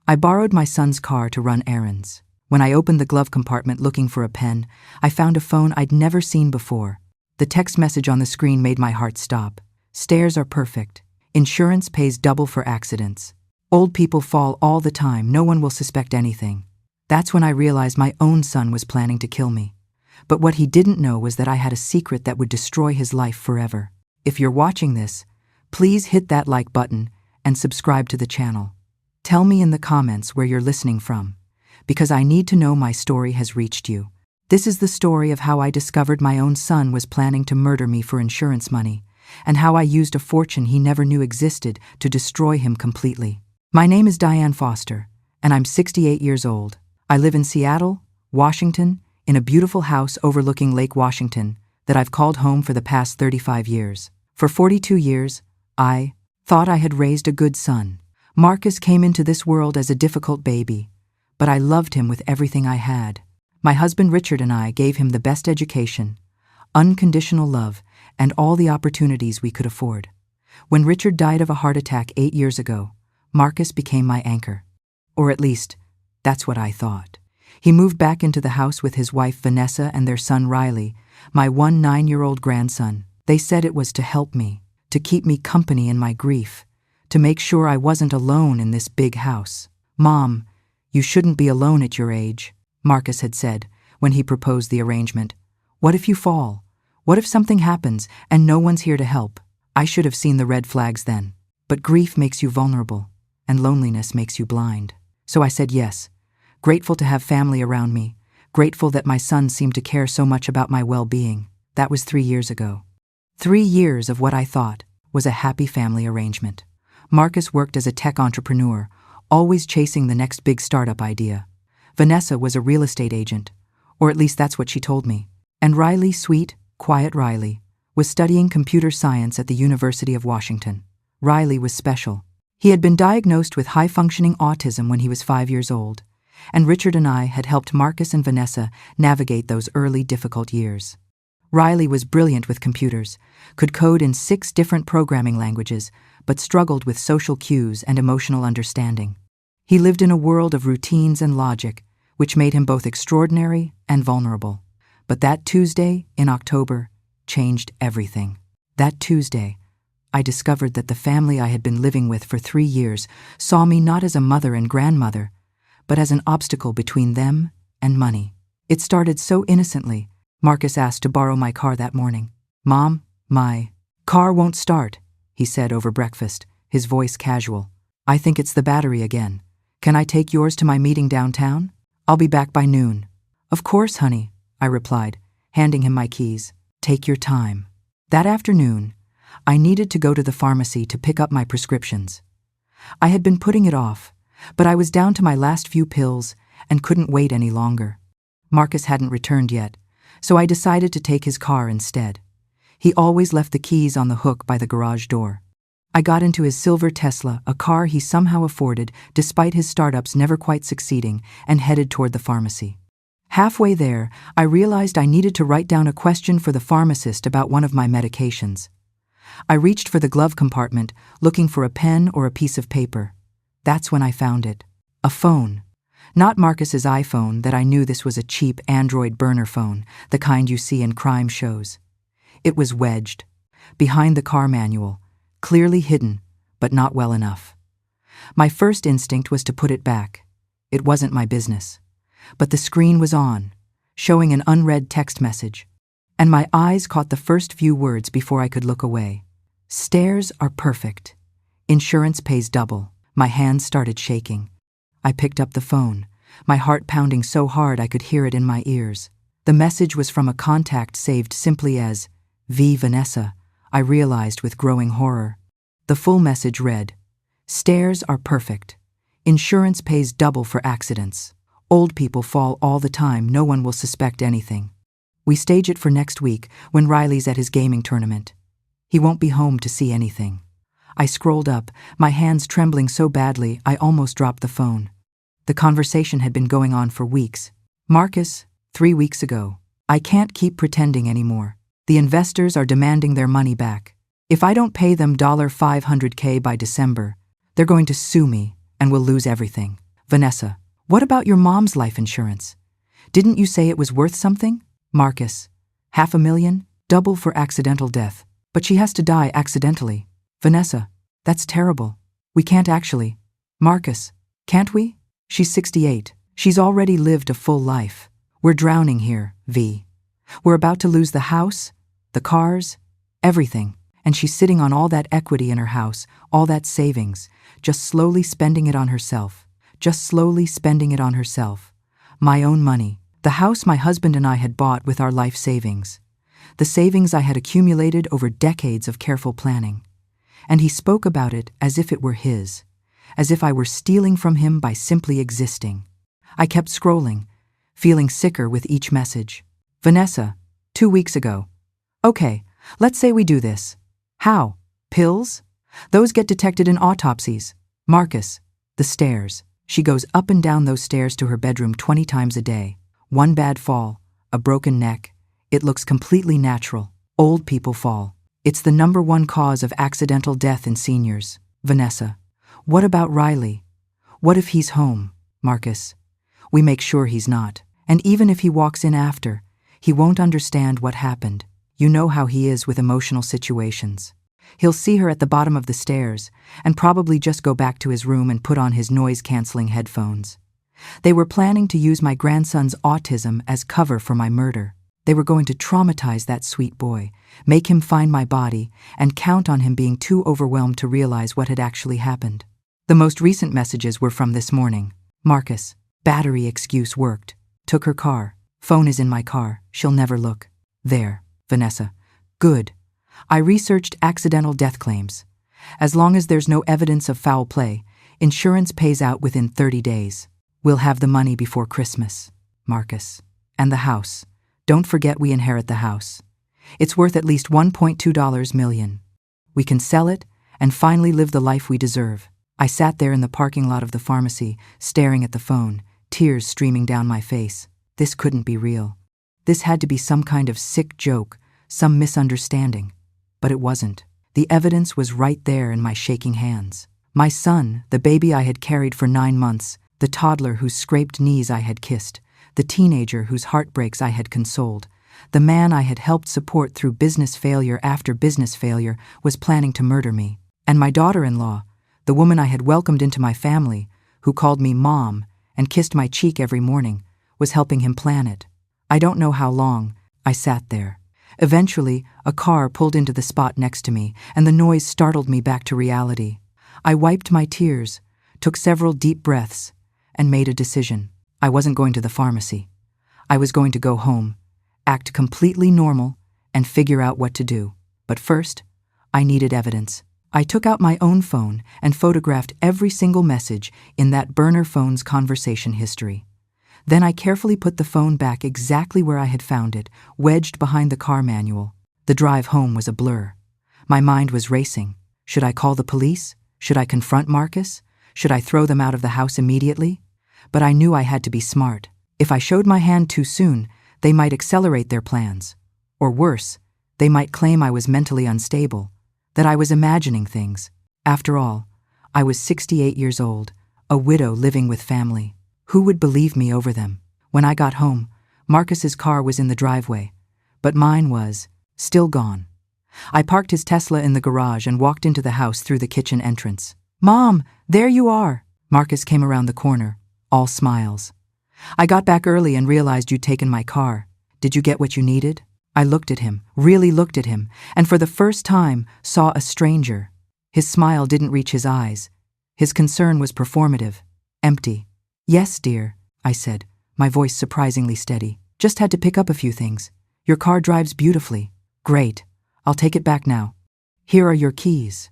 I borrowed my son's car to run errands. When I opened the glove compartment looking for a pen, I found a phone I'd never seen before. The text message on the screen made my heart stop. Stairs are perfect. Insurance pays double for accidents. Old people fall all the time, no one will suspect anything. That's when I realized my own son was planning to kill me. But what he didn't know was that I had a secret that would destroy his life forever. If you're watching this, please hit that like button and subscribe to the channel. Tell me in the comments where you're listening from, because I need to know my story has reached you. This is the story of how I discovered my own son was planning to murder me for insurance money, and how I used a fortune he never knew existed to destroy him completely. My name is Diane Foster, and I'm 68 years old. I live in Seattle, Washington, in a beautiful house overlooking Lake Washington that I've called home for the past 35 years. For 42 years, I thought I had raised a good son. Marcus came into this world as a difficult baby, but I loved him with everything I had. My husband Richard and I gave him the best education, unconditional love, and all the opportunities we could afford. When Richard died of a heart attack 8 years ago, Marcus became my anchor. Or at least, that's what I thought. He moved back into the house with his wife Vanessa and their son Riley, my 9-year-old grandson. They said it was to help me, to keep me company in my grief, to make sure I wasn't alone in this big house. "Mom, you shouldn't be alone at your age," Marcus had said when he proposed the arrangement. "What if you fall? What if something happens and no one's here to help?" I should have seen the red flags then. But grief makes you vulnerable, and loneliness makes you blind. So I said yes, grateful to have family around me, grateful that my son seemed to care so much about my well-being. That was 3 years ago. 3 years of what I thought was a happy family arrangement. Marcus worked as a tech entrepreneur, always chasing the next big startup idea. Vanessa was a real estate agent, or at least that's what she told me. And Riley, sweet, quiet Riley, was studying computer science at the University of Washington. Riley was special. He had been diagnosed with high-functioning autism when he was 5 years old, and Richard and I had helped Marcus and Vanessa navigate those early difficult years. Riley was brilliant with computers, could code in 6 different programming languages, but struggled with social cues and emotional understanding. He lived in a world of routines and logic, which made him both extraordinary and vulnerable. But that Tuesday in October changed everything. That Tuesday, I discovered that the family I had been living with for 3 years saw me not as a mother and grandmother, but as an obstacle between them and money. It started so innocently. Marcus asked to borrow my car that morning. "Mom, my car won't start," he said over breakfast, his voice casual. "I think it's the battery again. Can I take yours to my meeting downtown? I'll be back by noon." "Of course, honey," I replied, handing him my keys. "Take your time." That afternoon, I needed to go to the pharmacy to pick up my prescriptions. I had been putting it off, but I was down to my last few pills and couldn't wait any longer. Marcus hadn't returned yet, so I decided to take his car instead. He always left the keys on the hook by the garage door. I got into his silver Tesla, a car he somehow afforded despite his startups never quite succeeding, and headed toward the pharmacy. Halfway there, I realized I needed to write down a question for the pharmacist about one of my medications. I reached for the glove compartment, looking for a pen or a piece of paper. That's when I found it. A phone. Not Marcus's iPhone that I knew this was a cheap Android burner phone, the kind you see in crime shows. It was wedged, behind the car manual, clearly hidden, but not well enough. My first instinct was to put it back. It wasn't my business. But the screen was on, showing an unread text message, and my eyes caught the first few words before I could look away. "Stairs are perfect. Insurance pays double." My hands started shaking. I picked up the phone, my heart pounding so hard I could hear it in my ears. The message was from a contact saved simply as V. Vanessa, I realized with growing horror. The full message read, "Stairs are perfect. Insurance pays double for accidents. Old people fall all the time, no one will suspect anything. We stage it for next week when Riley's at his gaming tournament. He won't be home to see anything." I scrolled up, my hands trembling so badly I almost dropped the phone. The conversation had been going on for weeks. "Marcus, 3 weeks ago. I can't keep pretending anymore. The investors are demanding their money back. If I don't pay them $500K by December, they're going to sue me and we'll lose everything. Vanessa, what about your mom's life insurance? Didn't you say it was worth something? Marcus, $500,000, double for accidental death. But she has to die accidentally. Vanessa, that's terrible. We can't actually. Marcus, can't we? She's 68. She's already lived a full life. We're drowning here, V. We're about to lose the house, the cars, everything. And she's sitting on all that equity in her house, all that savings, just slowly spending it on herself. Just slowly spending it on herself. My own money. The house my husband and I had bought with our life savings. The savings I had accumulated over decades of careful planning. And he spoke about it as if it were his, as if I were stealing from him by simply existing. I kept scrolling, feeling sicker with each message. Vanessa, 2 weeks ago. Okay, let's say we do this. How? Pills? Those get detected in autopsies. Marcus, the stairs. She goes up and down those stairs to her bedroom 20 times a day. One bad fall, a broken neck. It looks completely natural. Old people fall. It's the #1 cause of accidental death in seniors. Vanessa, what about Riley? What if he's home? Marcus, we make sure he's not. And even if he walks in after, he won't understand what happened. You know how he is with emotional situations. He'll see her at the bottom of the stairs and probably just go back to his room and put on his noise-canceling headphones. They were planning to use my grandson's autism as cover for my murder. They were going to traumatize that sweet boy, make him find my body, and count on him being too overwhelmed to realize what had actually happened. The most recent messages were from this morning. Marcus, battery excuse worked. Took her car. Phone is in my car. She'll never look. There. Vanessa. Good. I researched accidental death claims. As long as there's no evidence of foul play, insurance pays out within 30 days. We'll have the money before Christmas. Marcus. And the house. Don't forget we inherit the house. It's worth at least $1.2 million. We can sell it and finally live the life we deserve. I sat there in the parking lot of the pharmacy, staring at the phone, tears streaming down my face. This couldn't be real. This had to be some kind of sick joke, some misunderstanding. But it wasn't. The evidence was right there in my shaking hands. My son, the baby I had carried for 9 months, the toddler whose scraped knees I had kissed, the teenager whose heartbreaks I had consoled, the man I had helped support through business failure after business failure, was planning to murder me. And my daughter-in-law, the woman I had welcomed into my family, who called me Mom and kissed my cheek every morning, was helping him plan it. I don't know how long. I sat there. Eventually, a car pulled into the spot next to me, and the noise startled me back to reality. I wiped my tears, took several deep breaths, and made a decision. I wasn't going to the pharmacy. I was going to go home, act completely normal, and figure out what to do. But first, I needed evidence. I took out my own phone and photographed every single message in that burner phone's conversation history. Then I carefully put the phone back exactly where I had found it, wedged behind the car manual. The drive home was a blur. My mind was racing. Should I call the police? Should I confront Marcus? Should I throw them out of the house immediately? But I knew I had to be smart. If I showed my hand too soon, they might accelerate their plans. Or worse, they might claim I was mentally unstable, that I was imagining things. After all, I was 68 years old, a widow living with family. Who would believe me over them? When I got home, Marcus's car was in the driveway, but mine was still gone. I parked his Tesla in the garage and walked into the house through the kitchen entrance. Mom, there you are. Marcus came around the corner, all smiles. I got back early and realized you'd taken my car. Did you get what you needed? I looked at him, really looked at him, and for the first time saw a stranger. His smile didn't reach his eyes. His concern was performative, empty. Yes, dear, I said, my voice surprisingly steady. Just had to pick up a few things. Your car drives beautifully. Great. I'll take it back now. Here are your keys.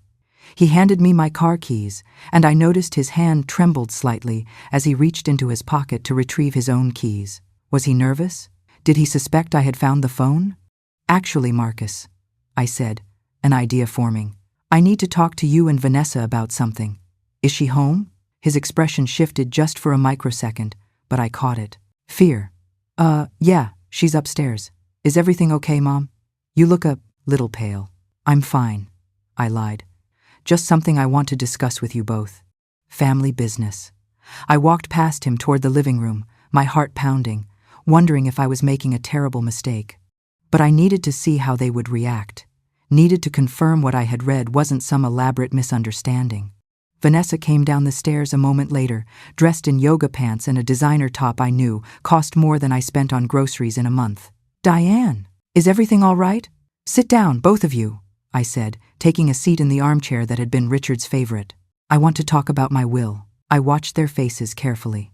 He handed me my car keys, and I noticed his hand trembled slightly as he reached into his pocket to retrieve his own keys. Was he nervous? Did he suspect I had found the phone? Actually, Marcus, I said, an idea forming. I need to talk to you and Vanessa about something. Is she home? His expression shifted just for a microsecond, but I caught it. Fear. Yeah, she's upstairs. Is everything okay, Mom? You look a little pale. I'm fine, I lied. Just something I want to discuss with you both. Family business. I walked past him toward the living room, my heart pounding, wondering if I was making a terrible mistake. But I needed to see how they would react, needed to confirm what I had read wasn't some elaborate misunderstanding. Vanessa came down the stairs a moment later, dressed in yoga pants and a designer top I knew cost more than I spent on groceries in a month. "Diane, is everything all right? Sit down, both of you," I said, taking a seat in the armchair that had been Richard's favorite. "I want to talk about my will." I watched their faces carefully.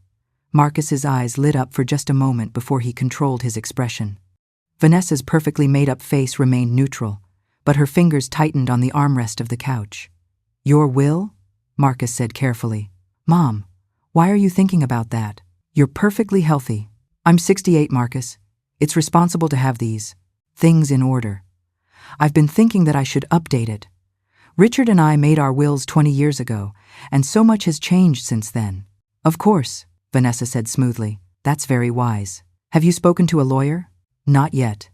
Marcus's eyes lit up for just a moment before he controlled his expression. Vanessa's perfectly made-up face remained neutral, but her fingers tightened on the armrest of the couch. "Your will?" Marcus said carefully. "Mom, why are you thinking about that? You're perfectly healthy." "I'm 68, Marcus. It's responsible to have these things in order. I've been thinking that I should update it. Richard and I made our wills 20 years ago, and so much has changed since then." "Of course," Vanessa said smoothly. "That's very wise. Have you spoken to a lawyer?" "Not yet.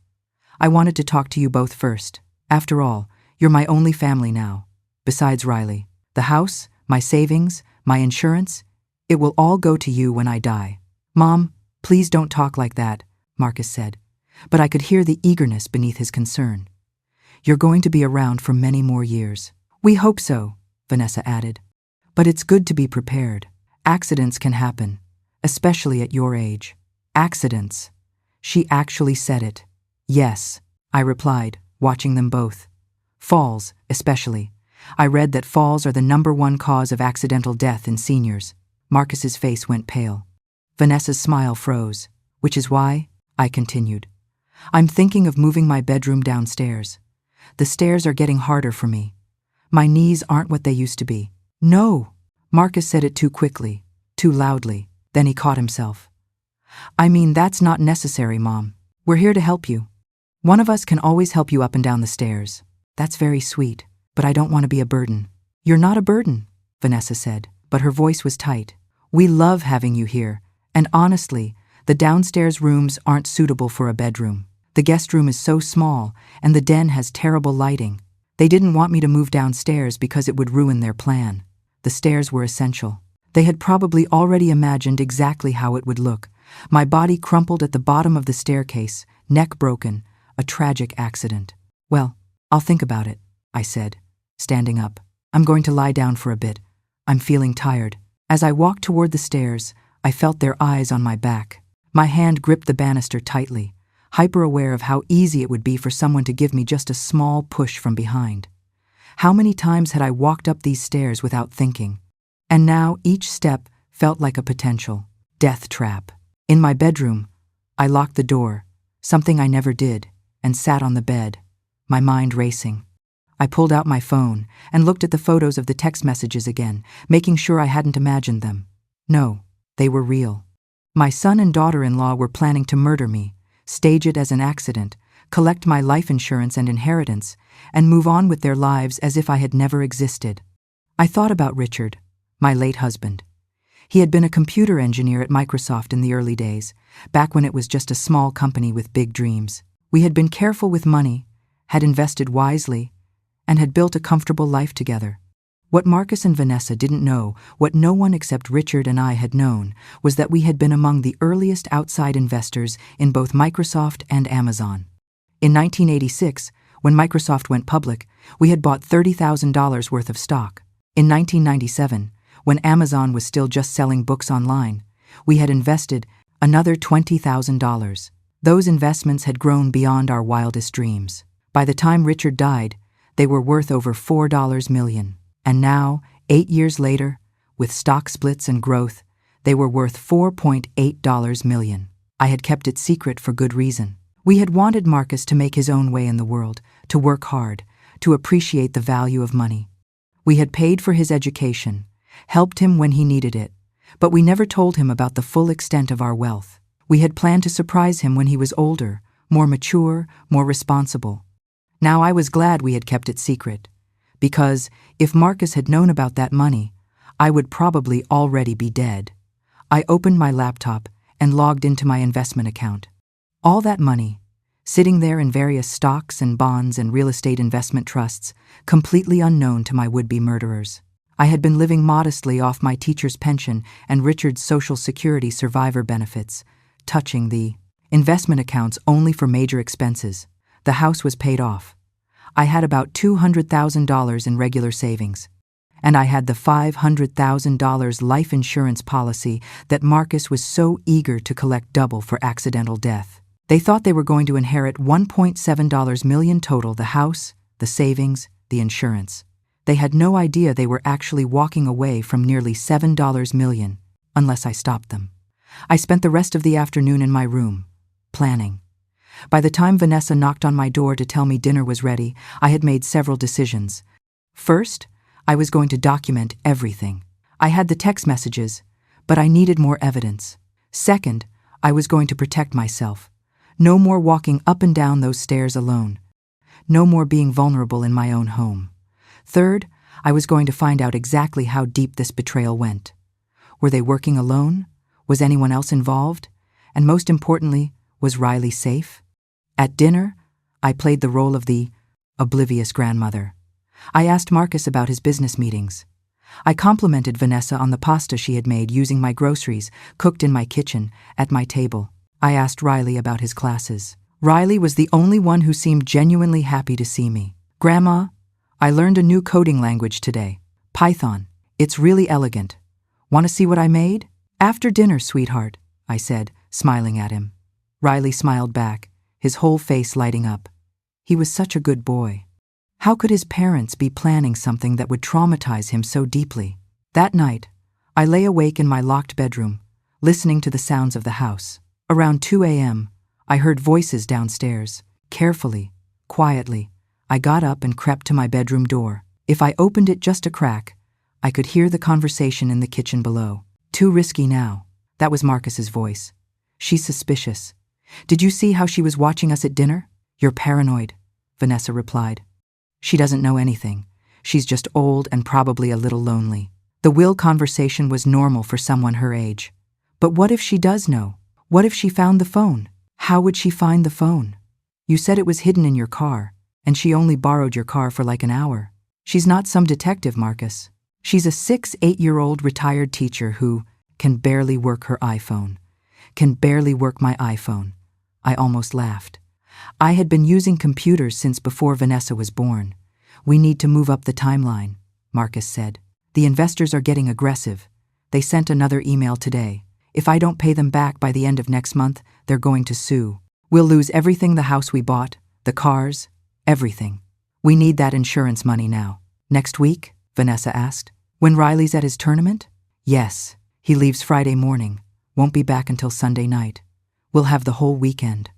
I wanted to talk to you both first. After all, you're my only family now. Besides Riley. The house, my savings, my insurance, it will all go to you when I die." "Mom, please don't talk like that," Marcus said, but I could hear the eagerness beneath his concern. "You're going to be around for many more years." "We hope so," Vanessa added. "But it's good to be prepared. Accidents can happen, especially at your age." "Accidents." She actually said it. "Yes," I replied, watching them both. "Falls, especially. I read that falls are the #1 cause of accidental death in seniors." Marcus's face went pale. Vanessa's smile froze. "Which is why," I continued, "I'm thinking of moving my bedroom downstairs. The stairs are getting harder for me. My knees aren't what they used to be." "No!" Marcus said it too quickly, too loudly. Then he caught himself. "I mean, that's not necessary, Mom. We're here to help you. One of us can always help you up and down the stairs." "That's very sweet, but I don't want to be a burden." "You're not a burden," Vanessa said, but her voice was tight. "We love having you here, and honestly, the downstairs rooms aren't suitable for a bedroom. The guest room is so small, and the den has terrible lighting. They didn't want me to move downstairs because it would ruin their plan. The stairs were essential. They had probably already imagined exactly how it would look. My body crumpled at the bottom of the staircase, neck broken, a tragic accident." "Well, I'll think about it," I said, standing up. "I'm going to lie down for a bit. I'm feeling tired." As I walked toward the stairs, I felt their eyes on my back. My hand gripped the banister tightly, hyper-aware of how easy it would be for someone to give me just a small push from behind. How many times had I walked up these stairs without thinking? And now each step felt like a potential death trap. In my bedroom, I locked the door, something I never did, and sat on the bed, my mind racing. I pulled out my phone and looked at the photos of the text messages again, making sure I hadn't imagined them. No, they were real. My son and daughter-in-law were planning to murder me, stage it as an accident, collect my life insurance and inheritance, and move on with their lives as if I had never existed. I thought about Richard, my late husband. He had been a computer engineer at Microsoft in the early days, back when it was just a small company with big dreams. We had been careful with money, had invested wisely, and had built a comfortable life together. What Marcus and Vanessa didn't know, what no one except Richard and I had known, was that we had been among the earliest outside investors in both Microsoft and Amazon. In 1986, when Microsoft went public, we had bought $30,000 worth of stock. In 1997, when Amazon was still just selling books online, we had invested another $20,000. Those investments had grown beyond our wildest dreams. By the time Richard died, they were worth over $4 million. And now, 8 years later, with stock splits and growth, they were worth $4.8 million. I had kept it secret for good reason. We had wanted Marcus to make his own way in the world, to work hard, to appreciate the value of money. We had paid for his education, helped him when he needed it, but we never told him about the full extent of our wealth. We had planned to surprise him when he was older, more mature, more responsible. Now I was glad we had kept it secret, because if Marcus had known about that money, I would probably already be dead. I opened my laptop and logged into my investment account. All that money, sitting there in various stocks and bonds and real estate investment trusts, completely unknown to my would-be murderers. I had been living modestly off my teacher's pension and Richard's Social Security survivor benefits, touching the investment accounts only for major expenses. The house was paid off. I had about $200,000 in regular savings. And I had the $500,000 life insurance policy that Marcus was so eager to collect double for accidental death. They thought they were going to inherit $1.7 million total, the house, the savings, the insurance. They had no idea they were actually walking away from nearly $7 million, unless I stopped them. I spent the rest of the afternoon in my room, planning. By the time Vanessa knocked on my door to tell me dinner was ready, I had made several decisions. First, I was going to document everything. I had the text messages, but I needed more evidence. Second, I was going to protect myself. No more walking up and down those stairs alone. No more being vulnerable in my own home. Third, I was going to find out exactly how deep this betrayal went. Were they working alone? Was anyone else involved? And most importantly, was Riley safe? At dinner, I played the role of the oblivious grandmother. I asked Marcus about his business meetings. I complimented Vanessa on the pasta she had made using my groceries, cooked in my kitchen, at my table. I asked Riley about his classes. Riley was the only one who seemed genuinely happy to see me. Grandma, I learned a new coding language today. Python. It's really elegant. Want to see what I made? After dinner, sweetheart, I said, smiling at him. Riley smiled back, his whole face lighting up. He was such a good boy. How could his parents be planning something that would traumatize him so deeply? That night, I lay awake in my locked bedroom, listening to the sounds of the house. Around 2 a.m., I heard voices downstairs. Carefully, quietly, I got up and crept to my bedroom door. If I opened it just a crack, I could hear the conversation in the kitchen below. Too risky now. That was Marcus's voice. She's suspicious. Did you see how she was watching us at dinner? You're paranoid, Vanessa replied. She doesn't know anything. She's just old and probably a little lonely. The will conversation was normal for someone her age. But what if she does know? What if she found the phone? How would she find the phone? You said it was hidden in your car, and she only borrowed your car for like an hour. She's not some detective, Marcus. She's a 8-year-old retired teacher who can barely work her iPhone. Can barely work my iPhone. I almost laughed. I had been using computers since before Vanessa was born. We need to move up the timeline, Marcus said. The investors are getting aggressive. They sent another email today. If I don't pay them back by the end of next month, they're going to sue. We'll lose everything, the house we bought, the cars, everything. We need that insurance money now. Next week? Vanessa asked. When Riley's at his tournament? Yes. He leaves Friday morning. Won't be back until Sunday night. We'll have the whole weekend.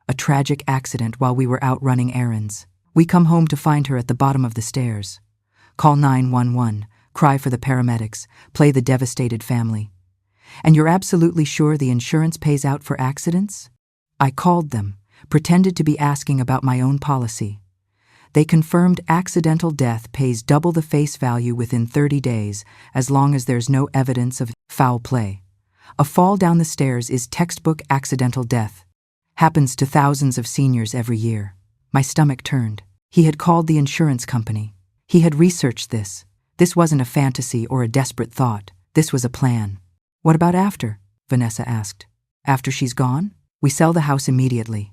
A tragic accident while we were out running errands. We come home to find her at the bottom of the stairs. Call 911, cry for the paramedics, play the devastated family. And you're absolutely sure the insurance pays out for accidents? I called them, pretended to be asking about my own policy. They confirmed accidental death pays double the face value within 30 days as long as there's no evidence of foul play. A fall down the stairs is textbook accidental death. Happens to thousands of seniors every year. My stomach turned. He had called the insurance company. He had researched this. This wasn't a fantasy or a desperate thought. This was a plan. What about after? Vanessa asked. After she's gone? We sell the house immediately.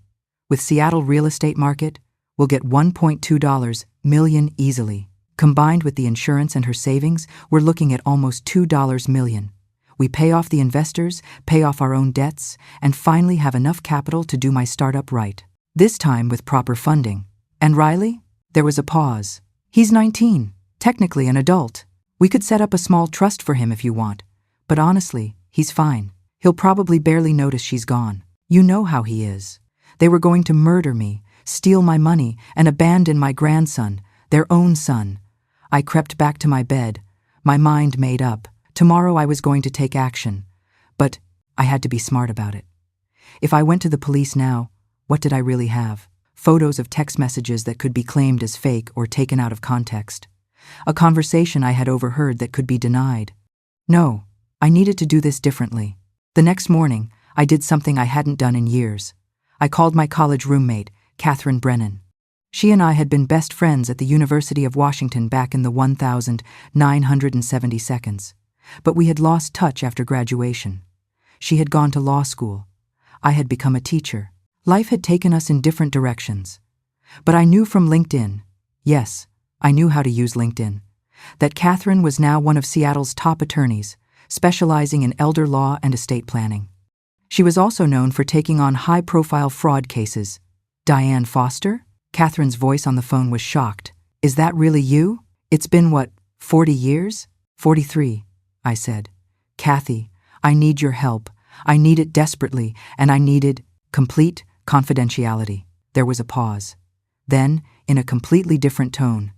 With Seattle real estate market, we'll get $1.2 million easily. Combined with the insurance and her savings, we're looking at almost $2 million. We pay off the investors, pay off our own debts, and finally have enough capital to do my startup right. This time with proper funding. And Riley? There was a pause. He's 19, technically an adult. We could set up a small trust for him if you want. But honestly, he's fine. He'll probably barely notice she's gone. You know how he is. They were going to murder me, steal my money, and abandon my grandson, their own son. I crept back to my bed, my mind made up. Tomorrow I was going to take action, but I had to be smart about it. If I went to the police now, what did I really have? Photos of text messages that could be claimed as fake or taken out of context. A conversation I had overheard that could be denied. No, I needed to do this differently. The next morning, I did something I hadn't done in years. I called my college roommate, Catherine Brennan. She and I had been best friends at the University of Washington back in the 1970s, but we had lost touch after graduation. She had gone to law school. I had become a teacher. Life had taken us in different directions. But I knew from LinkedIn, yes, I knew how to use LinkedIn, that Catherine was now one of Seattle's top attorneys, specializing in elder law and estate planning. She was also known for taking on high-profile fraud cases. Diane Foster? Catherine's voice on the phone was shocked. Is that really you? It's been, 40 years? 43, I said. Kathy, I need your help. I need it desperately, and I needed complete confidentiality. There was a pause. Then, in a completely different tone,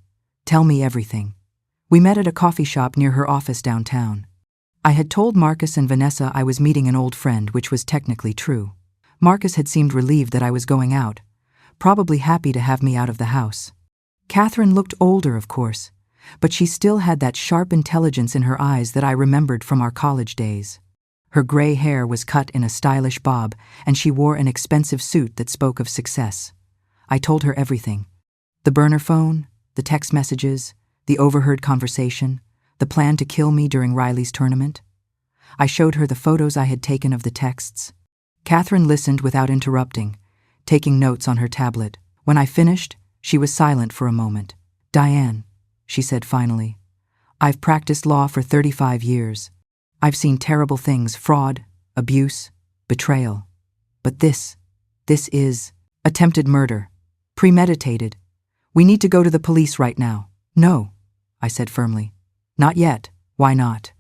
tell me everything. We met at a coffee shop near her office downtown. I had told Marcus and Vanessa I was meeting an old friend, which was technically true. Marcus had seemed relieved that I was going out, probably happy to have me out of the house. Catherine looked older, of course, but she still had that sharp intelligence in her eyes that I remembered from our college days. Her gray hair was cut in a stylish bob, and she wore an expensive suit that spoke of success. I told her everything. The burner phone, the text messages, the overheard conversation, the plan to kill me during Riley's tournament. I showed her the photos I had taken of the texts. Catherine listened without interrupting, taking notes on her tablet. When I finished, she was silent for a moment. Diane, she said finally, I've practiced law for 35 years. I've seen terrible things, fraud, abuse, betrayal. But this is attempted murder. Premeditated. We need to go to the police right now. No, I said firmly. Not yet. Why not?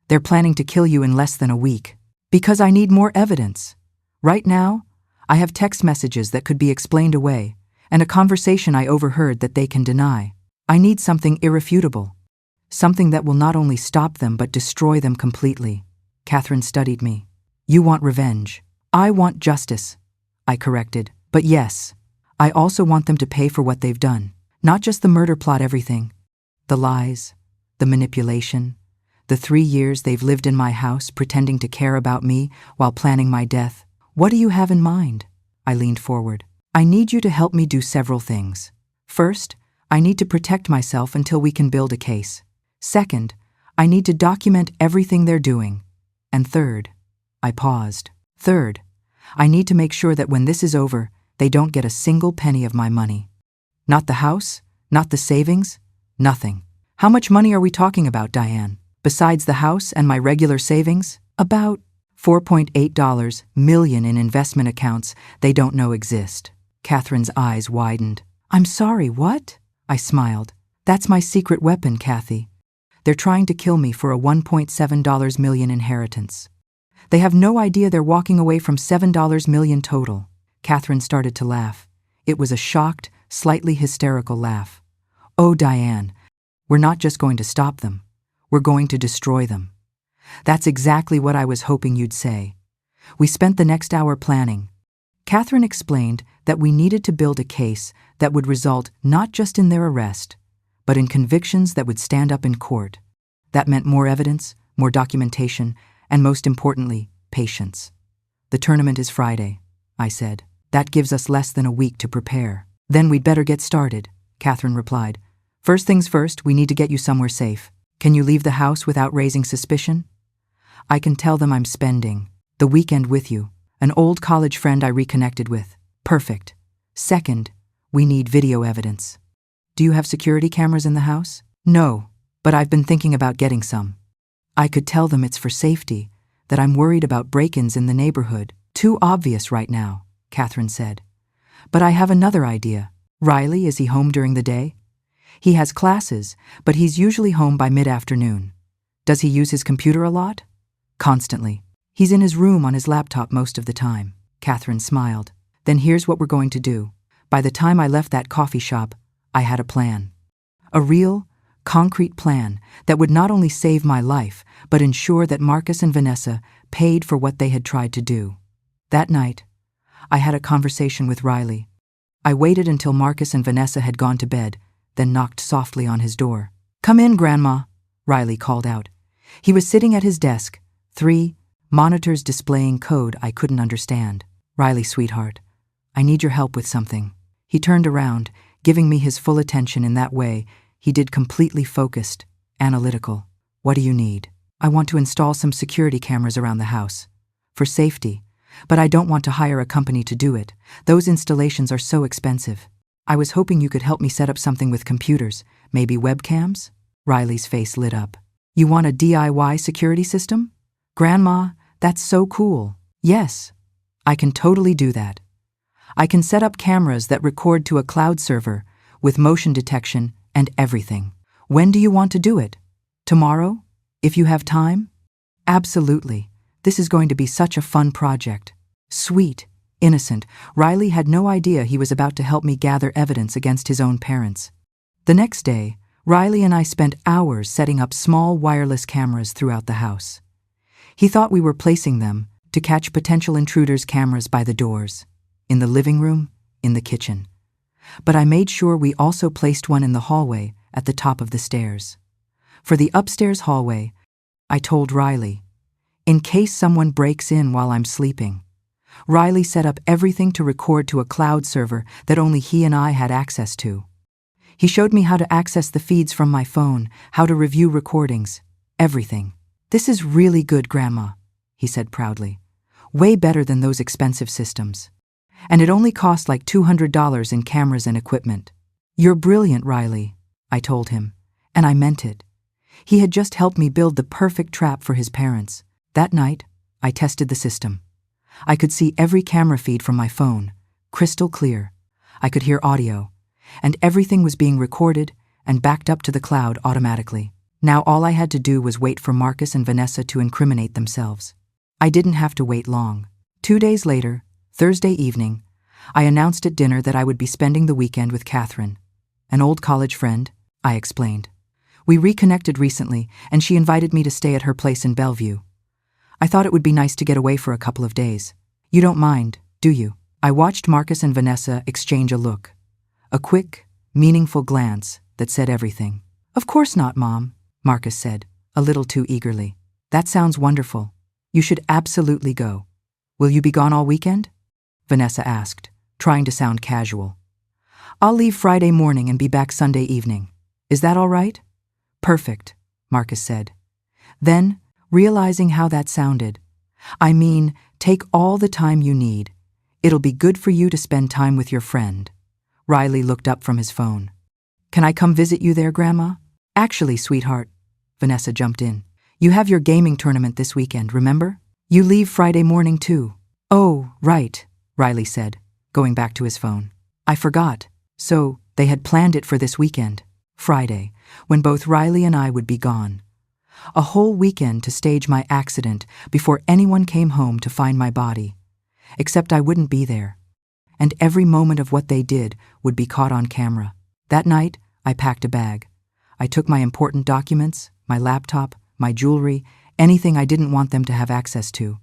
They're planning to kill you in less than a week. Because I need more evidence. Right now, I have text messages that could be explained away, and a conversation I overheard that they can deny. I need something irrefutable. Something that will not only stop them but destroy them completely. Catherine studied me. You want revenge. I want justice, I corrected. But yes, I also want them to pay for what they've done. Not just the murder plot, everything. The lies, the manipulation, the 3 years they've lived in my house pretending to care about me while planning my death. What do you have in mind? I leaned forward. I need you to help me do several things. First, I need to protect myself until we can build a case. Second, I need to document everything they're doing. And third, I paused. Third, I need to make sure that when this is over, they don't get a single penny of my money. Not the house, not the savings, nothing. How much money are we talking about, Diane? Besides the house and my regular savings? About $4.8 million in investment accounts they don't know exist. Catherine's eyes widened. I'm sorry, what? I smiled. That's my secret weapon, Kathy. They're trying to kill me for a $1.7 million inheritance. They have no idea they're walking away from $7 million total. Catherine started to laugh. It was a shocked, slightly hysterical laugh. Oh, Diane, we're not just going to stop them. We're going to destroy them. That's exactly what I was hoping you'd say. We spent the next hour planning. Catherine explained that we needed to build a case that would result not just in their arrest, but in convictions that would stand up in court. That meant more evidence, more documentation, and most importantly, patience. The tournament is Friday, I said. That gives us less than a week to prepare. Then we'd better get started, Catherine replied. First things first, we need to get you somewhere safe. Can you leave the house without raising suspicion? I can tell them I'm spending the weekend with you, an old college friend I reconnected with. Perfect. Second, we need video evidence. Do you have security cameras in the house? No, but I've been thinking about getting some. I could tell them it's for safety, that I'm worried about break-ins in the neighborhood. Too obvious right now, Catherine said. But I have another idea. Riley, is he home during the day? He has classes, but he's usually home by mid-afternoon. Does he use his computer a lot? Constantly. He's in his room on his laptop most of the time. Catherine smiled. Then here's what we're going to do. By the time I left that coffee shop, I had a plan. A real, concrete plan that would not only save my life, but ensure that Marcus and Vanessa paid for what they had tried to do. That night, I had a conversation with Riley. I waited until Marcus and Vanessa had gone to bed, then knocked softly on his door. Come in, Grandma, Riley called out. He was sitting at his desk, 3 monitors displaying code I couldn't understand. Riley, sweetheart, I need your help with something. He turned around, Giving me his full attention in that way, he did completely focused, analytical. What do you need? I want to install some security cameras around the house. For safety. But I don't want to hire a company to do it. Those installations are so expensive. I was hoping you could help me set up something with computers, maybe webcams? Riley's face lit up. You want a DIY security system? Grandma, that's so cool. Yes, I can totally do that. I can set up cameras that record to a cloud server with motion detection and everything. When do you want to do it? Tomorrow? If you have time? Absolutely. This is going to be such a fun project. Sweet, innocent. Riley had no idea he was about to help me gather evidence against his own parents. The next day, Riley and I spent hours setting up small wireless cameras throughout the house. He thought we were placing them to catch potential intruders' cameras by the doors, in the living room, in the kitchen. But I made sure we also placed one in the hallway at the top of the stairs. For the upstairs hallway, I told Riley, in case someone breaks in while I'm sleeping. Riley set up everything to record to a cloud server that only he and I had access to. He showed me how to access the feeds from my phone, how to review recordings, everything. This is really good, Grandma, he said proudly. Way better than those expensive systems. And it only cost like $200 in cameras and equipment. You're brilliant, Riley, I told him, and I meant it. He had just helped me build the perfect trap for his parents. That night, I tested the system. I could see every camera feed from my phone, crystal clear. I could hear audio, and everything was being recorded and backed up to the cloud automatically. Now all I had to do was wait for Marcus and Vanessa to incriminate themselves. I didn't have to wait long. 2 days later, Thursday evening, I announced at dinner that I would be spending the weekend with Catherine, an old college friend, I explained. We reconnected recently, and she invited me to stay at her place in Bellevue. I thought it would be nice to get away for a couple of days. You don't mind, do you? I watched Marcus and Vanessa exchange a look. A quick, meaningful glance that said everything. Of course not, Mom, Marcus said, a little too eagerly. That sounds wonderful. You should absolutely go. Will you be gone all weekend? Vanessa asked, trying to sound casual. I'll leave Friday morning and be back Sunday evening. Is that all right? Perfect, Marcus said. Then, realizing how that sounded, I mean, take all the time you need. It'll be good for you to spend time with your friend. Riley looked up from his phone. Can I come visit you there, Grandma? Actually, sweetheart, Vanessa jumped in. You have your gaming tournament this weekend, remember? You leave Friday morning too. Oh, right, Riley said, going back to his phone. I forgot. So, they had planned it for this weekend, Friday, when both Riley and I would be gone. A whole weekend to stage my accident before anyone came home to find my body. Except I wouldn't be there. And every moment of what they did would be caught on camera. That night, I packed a bag. I took my important documents, my laptop, my jewelry, anything I didn't want them to have access to.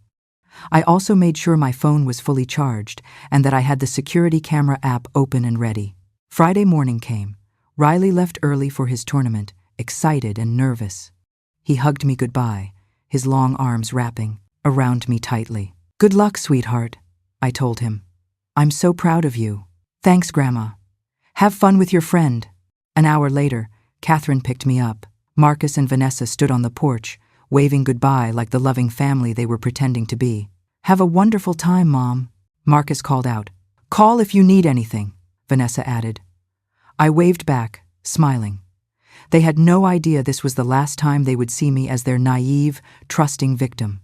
I also made sure my phone was fully charged and that I had the security camera app open and ready. Friday morning came. Riley left early for his tournament, excited and nervous. He hugged me goodbye, his long arms wrapping around me tightly. Good luck, sweetheart, I told him. I'm so proud of you. Thanks, Grandma. Have fun with your friend. An hour later, Catherine picked me up. Marcus and Vanessa stood on the porch, waving goodbye like the loving family they were pretending to be. Have a wonderful time, Mom, Marcus called out. Call if you need anything, Vanessa added. I waved back, smiling. They had no idea this was the last time they would see me as their naive, trusting victim.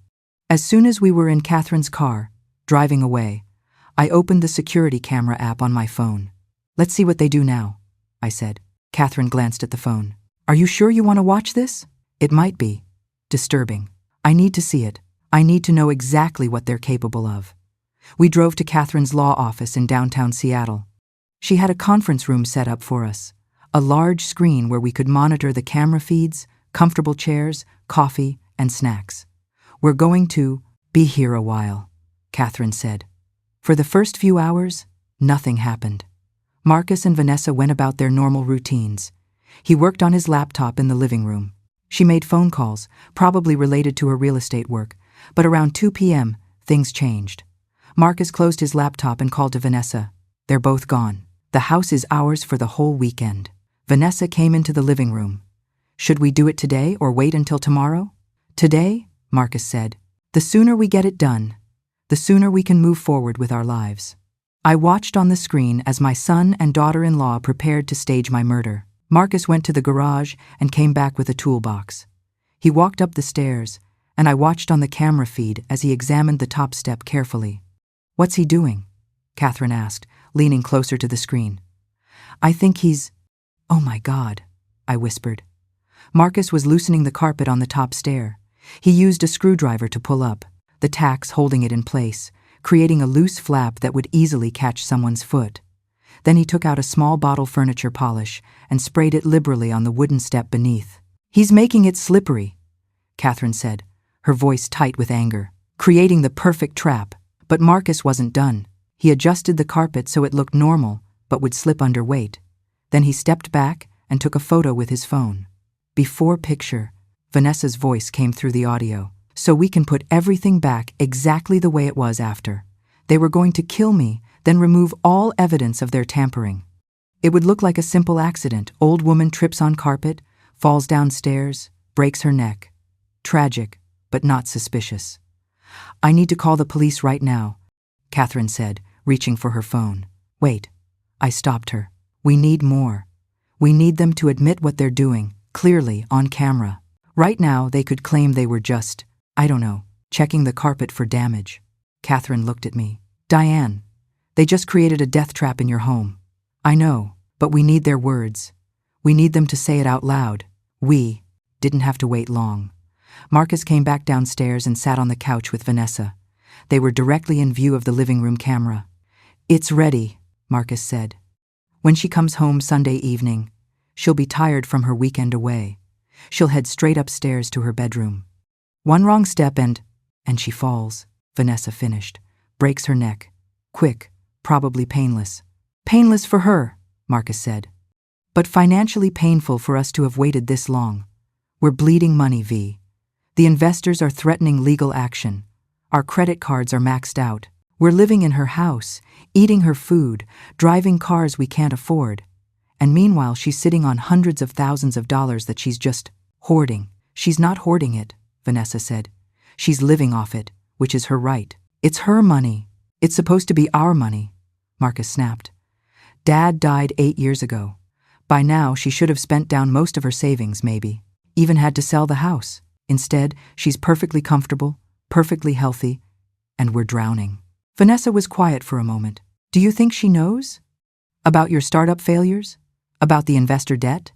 As soon as we were in Catherine's car, driving away, I opened the security camera app on my phone. Let's see what they do now, I said. Catherine glanced at the phone. Are you sure you want to watch this? It might be disturbing. I need to see it. I need to know exactly what they're capable of. We drove to Catherine's law office in downtown Seattle. She had a conference room set up for us, a large screen where we could monitor the camera feeds, comfortable chairs, coffee, and snacks. We're going to be here a while, Catherine said. For the first few hours, nothing happened. Marcus and Vanessa went about their normal routines. He worked on his laptop in the living room. She made phone calls, probably related to her real estate work, but around 2 p.m., things changed. Marcus closed his laptop and called to Vanessa. They're both gone. The house is ours for the whole weekend. Vanessa came into the living room. Should we do it today or wait until tomorrow? Today, Marcus said. The sooner we get it done, the sooner we can move forward with our lives. I watched on the screen as my son and daughter-in-law prepared to stage my murder. Marcus went to the garage and came back with a toolbox. He walked up the stairs, and I watched on the camera feed as he examined the top step carefully. What's he doing? Catherine asked, leaning closer to the screen. I think he's… Oh my God, I whispered. Marcus was loosening the carpet on the top stair. He used a screwdriver to pull up, the tacks holding it in place, creating a loose flap that would easily catch someone's foot. Then he took out a small bottle furniture polish and sprayed it liberally on the wooden step beneath. He's making it slippery, Catherine said, her voice tight with anger, creating the perfect trap. But Marcus wasn't done. He adjusted the carpet so it looked normal, but would slip under weight. Then he stepped back and took a photo with his phone. Before picture, Vanessa's voice came through the audio. So we can put everything back exactly the way it was after. They were going to kill me, then remove all evidence of their tampering. It would look like a simple accident. Old woman trips on carpet, falls downstairs, breaks her neck. Tragic, but not suspicious. I need to call the police right now, Catherine said, reaching for her phone. Wait, I stopped her. We need more. We need them to admit what they're doing, clearly on camera. Right now, they could claim they were just, I don't know, checking the carpet for damage. Catherine looked at me. Diane, they just created a death trap in your home. I know, but we need their words. We need them to say it out loud. We didn't have to wait long. Marcus came back downstairs and sat on the couch with Vanessa. They were directly in view of the living room camera. It's ready, Marcus said. When she comes home Sunday evening, she'll be tired from her weekend away. She'll head straight upstairs to her bedroom. One wrong step and she falls, Vanessa finished. Breaks her neck. Quick, probably painless. Painless for her, Marcus said. But financially painful for us to have waited this long. We're bleeding money, V. The investors are threatening legal action. Our credit cards are maxed out. We're living in her house, eating her food, driving cars we can't afford. And meanwhile, she's sitting on hundreds of thousands of dollars that she's just hoarding. She's not hoarding it, Vanessa said. She's living off it, which is her right. It's her money. It's supposed to be our money, Marcus snapped. Dad died 8 years ago. By now, she should have spent down most of her savings, maybe. Even had to sell the house. Instead, she's perfectly comfortable, perfectly healthy, and we're drowning. Vanessa was quiet for a moment. Do you think she knows? About your startup failures? About the investor debt?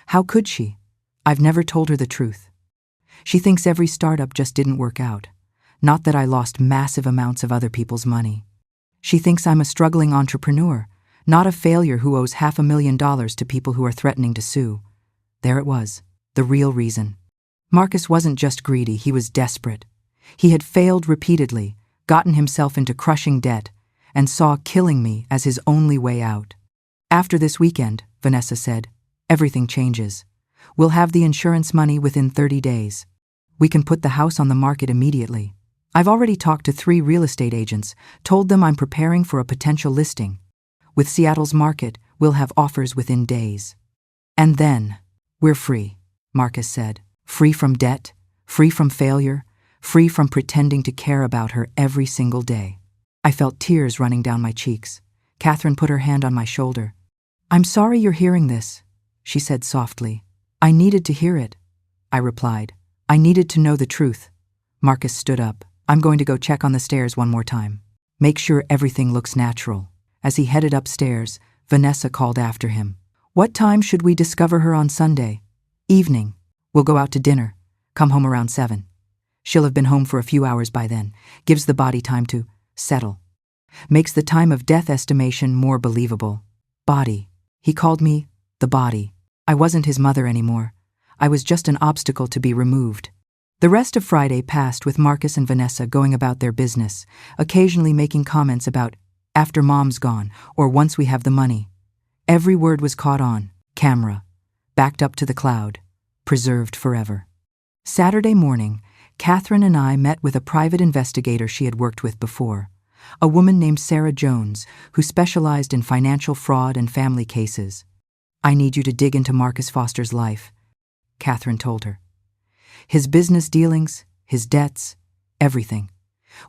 How could she? I've never told her the truth. She thinks every startup just didn't work out. Not that I lost massive amounts of other people's money. She thinks I'm a struggling entrepreneur, not a failure who owes $500,000 to people who are threatening to sue. There it was, the real reason. Marcus wasn't just greedy, he was desperate. He had failed repeatedly, gotten himself into crushing debt, and saw killing me as his only way out. After this weekend, Vanessa said, everything changes. We'll have the insurance money within 30 days. We can put the house on the market immediately. I've already talked to 3 real estate agents, told them I'm preparing for a potential listing. With Seattle's market, we'll have offers within days. And then, we're free, Marcus said. Free from debt, free from failure, free from pretending to care about her every single day. I felt tears running down my cheeks. Catherine put her hand on my shoulder. I'm sorry you're hearing this, she said softly. I needed to hear it, I replied. I needed to know the truth. Marcus stood up. I'm going to go check on the stairs one more time. Make sure everything looks natural. As he headed upstairs, Vanessa called after him. What time should we discover her on Sunday? Evening. We'll go out to dinner. Come home around 7. She'll have been home for a few hours by then. Gives the body time to settle. Makes the time of death estimation more believable. Body. He called me the body. I wasn't his mother anymore. I was just an obstacle to be removed. The rest of Friday passed with Marcus and Vanessa going about their business, occasionally making comments about after mom's gone or once we have the money. Every word was caught on camera, backed up to the cloud, preserved forever. Saturday morning, Catherine and I met with a private investigator she had worked with before. A woman named Sarah Jones, who specialized in financial fraud and family cases. "I need you to dig into Marcus Foster's life," Catherine told her. "His business dealings, his debts, everything.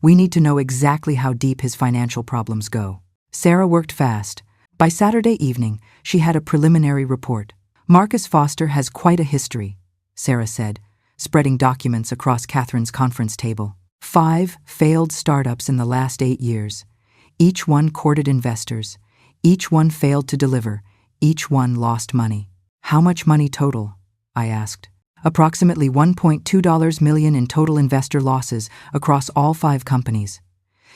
We need to know exactly how deep his financial problems go." Sarah worked fast. By Saturday evening, she had a preliminary report. "Marcus Foster has quite a history," Sarah said, spreading documents across Catherine's conference table. 5 failed startups in the last 8 years. Each one courted investors. Each one failed to deliver. Each one lost money. "How much money total?" I asked. "Approximately $1.2 million in total investor losses across all 5 companies.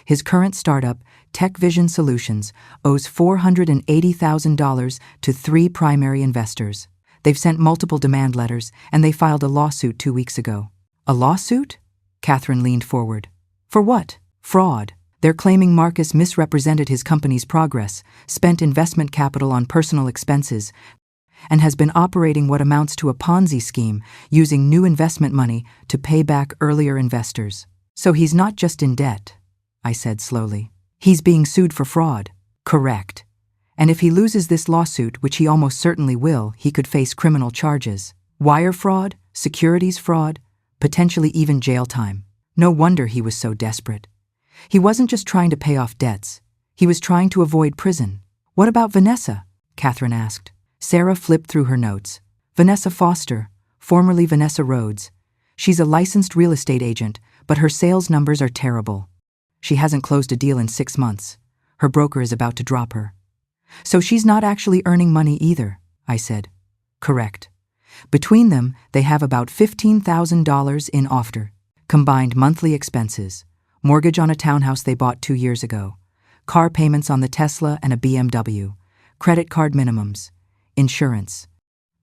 His current startup, Tech Vision Solutions, owes $480,000 to 3 primary investors. They've sent multiple demand letters, and they filed a lawsuit 2 weeks ago." "A lawsuit?" Catherine leaned forward. "For what?" "Fraud. They're claiming Marcus misrepresented his company's progress, spent investment capital on personal expenses, and has been operating what amounts to a Ponzi scheme, using new investment money to pay back earlier investors." "So he's not just in debt," I said slowly. "He's being sued for fraud." "Correct. And if he loses this lawsuit, which he almost certainly will, he could face criminal charges. Wire fraud, securities fraud, potentially even jail time. No wonder he was so desperate. He wasn't just trying to pay off debts. He was trying to avoid prison." "What about Vanessa?" Catherine asked. Sarah flipped through her notes. "Vanessa Foster, formerly Vanessa Rhodes. She's a licensed real estate agent, but her sales numbers are terrible. She hasn't closed a deal in 6 months. Her broker is about to drop her." "So she's not actually earning money either," I said. "Correct. Between them, they have about $15,000 in after combined monthly expenses, mortgage on a townhouse they bought 2 years ago, car payments on the Tesla and a BMW, credit card minimums, insurance.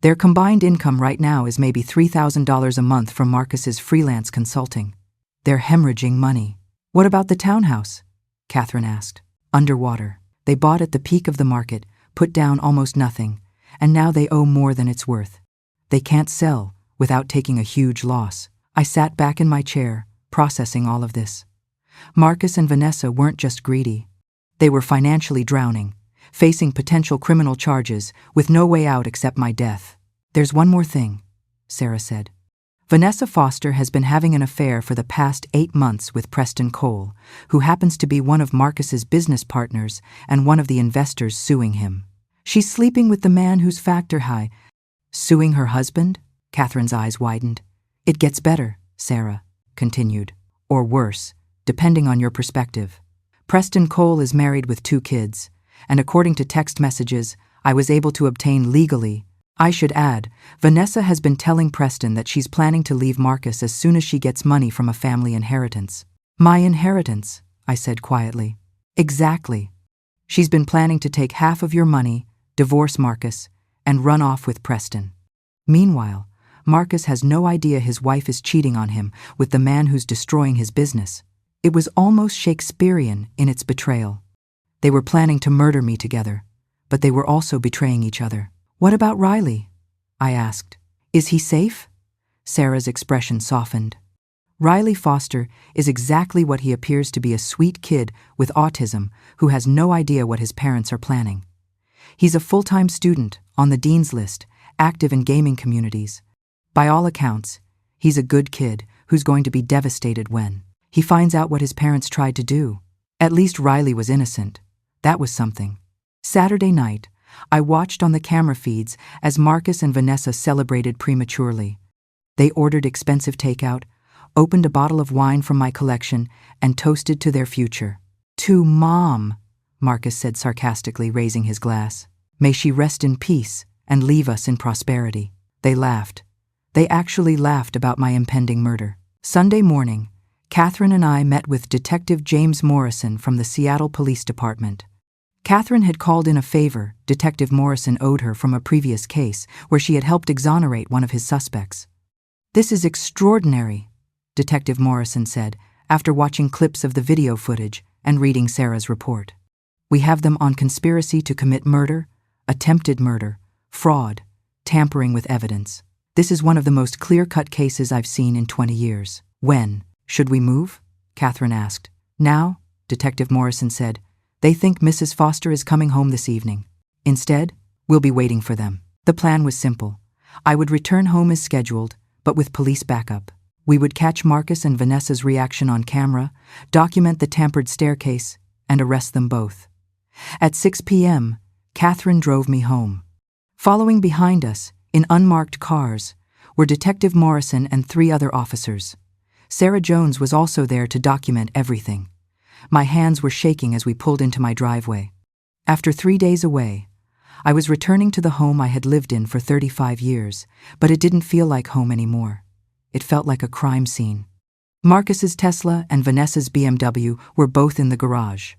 Their combined income right now is maybe $3,000 a month from Marcus's freelance consulting. They're hemorrhaging money." "What about the townhouse?" Catherine asked. "Underwater. They bought at the peak of the market, put down almost nothing, and now they owe more than it's worth. They can't sell without taking a huge loss." I sat back in my chair, processing all of this. Marcus and Vanessa weren't just greedy. They were financially drowning, facing potential criminal charges with no way out except my death. "There's one more thing," Sarah said. "Vanessa Foster has been having an affair for the past 8 months with Preston Cole, who happens to be one of Marcus's business partners and one of the investors suing him. She's sleeping with the man who's factor high." "Suing her husband?" Catherine's eyes widened. "It gets better," Sarah continued. "Or worse, depending on your perspective. Preston Cole is married with 2 kids, and according to text messages I was able to obtain legally, I should add, Vanessa has been telling Preston that she's planning to leave Marcus as soon as she gets money from a family inheritance." "My inheritance," I said quietly. "Exactly. She's been planning to take half of your money, divorce Marcus, and run off with Preston. Meanwhile, Marcus has no idea his wife is cheating on him with the man who's destroying his business. It was almost Shakespearean in its betrayal. They were planning to murder me together, but they were also betraying each other." "What about Riley?" I asked. "Is he safe?" Sarah's expression softened. "Riley Foster is exactly what he appears to be, a sweet kid with autism who has no idea what his parents are planning. He's a full-time student, on the dean's list, active in gaming communities. By all accounts, he's a good kid who's going to be devastated when he finds out what his parents tried to do. At least Riley was innocent. That was something." Saturday night, I watched on the camera feeds as Marcus and Vanessa celebrated prematurely. They ordered expensive takeout, opened a bottle of wine from my collection, and toasted to their future. "To Mom," Marcus said sarcastically, raising his glass. "May she rest in peace and leave us in prosperity." They laughed. They actually laughed about my impending murder. Sunday morning, Catherine and I met with Detective James Morrison from the Seattle Police Department. Catherine had called in a favor Detective Morrison owed her from a previous case where she had helped exonerate one of his suspects. "This is extraordinary," Detective Morrison said, after watching clips of the video footage and reading Sarah's report. "We have them on conspiracy to commit murder, attempted murder, fraud, tampering with evidence. This is one of the most clear-cut cases I've seen in 20 years. When should we move?" Catherine asked. "Now," Detective Morrison said. They think Mrs. Foster is coming home this evening. Instead, we'll be waiting for them. The plan was simple. I would return home as scheduled, but with police backup. We would catch Marcus and Vanessa's reaction on camera, document the tampered staircase, and arrest them both. At 6 p.m., Catherine drove me home. Following behind us, in unmarked cars, were Detective Morrison and 3 other officers. Sarah Jones was also there to document everything. My hands were shaking as we pulled into my driveway. After 3 days away, I was returning to the home I had lived in for 35 years, but it didn't feel like home anymore. It felt like a crime scene. Marcus's Tesla and Vanessa's BMW were both in the garage.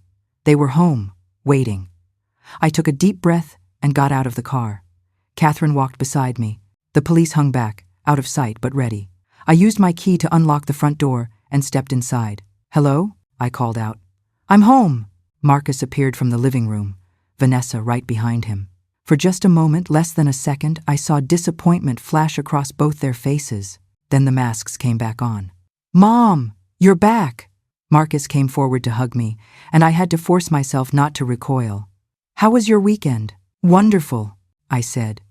They were home, waiting. I took a deep breath and got out of the car. Catherine walked beside me. The police hung back, out of sight but ready. I used my key to unlock the front door and stepped inside. "Hello?" I called out. "I'm home." Marcus appeared from the living room, Vanessa right behind him. For just a moment, less than a second, I saw disappointment flash across both their faces. Then the masks came back on. "Mom, you're back!" Marcus came forward to hug me, and I had to force myself not to recoil. "How was your weekend?" "Wonderful," I said.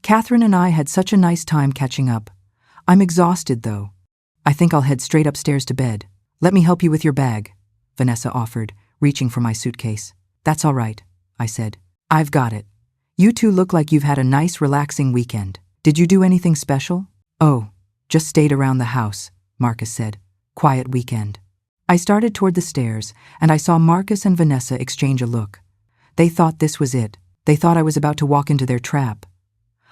"Catherine and I had such a nice time catching up. I'm exhausted, though. I think I'll head straight upstairs to bed. Let me help you with your bag," Vanessa offered, reaching for my suitcase. "That's all right," I said. "I've got it. You two look like you've had a nice, relaxing weekend. Did you do anything special?" "Oh, just stayed around the house," Marcus said. "Quiet weekend." I started toward the stairs, and I saw Marcus and Vanessa exchange a look. They thought this was it. They thought I was about to walk into their trap.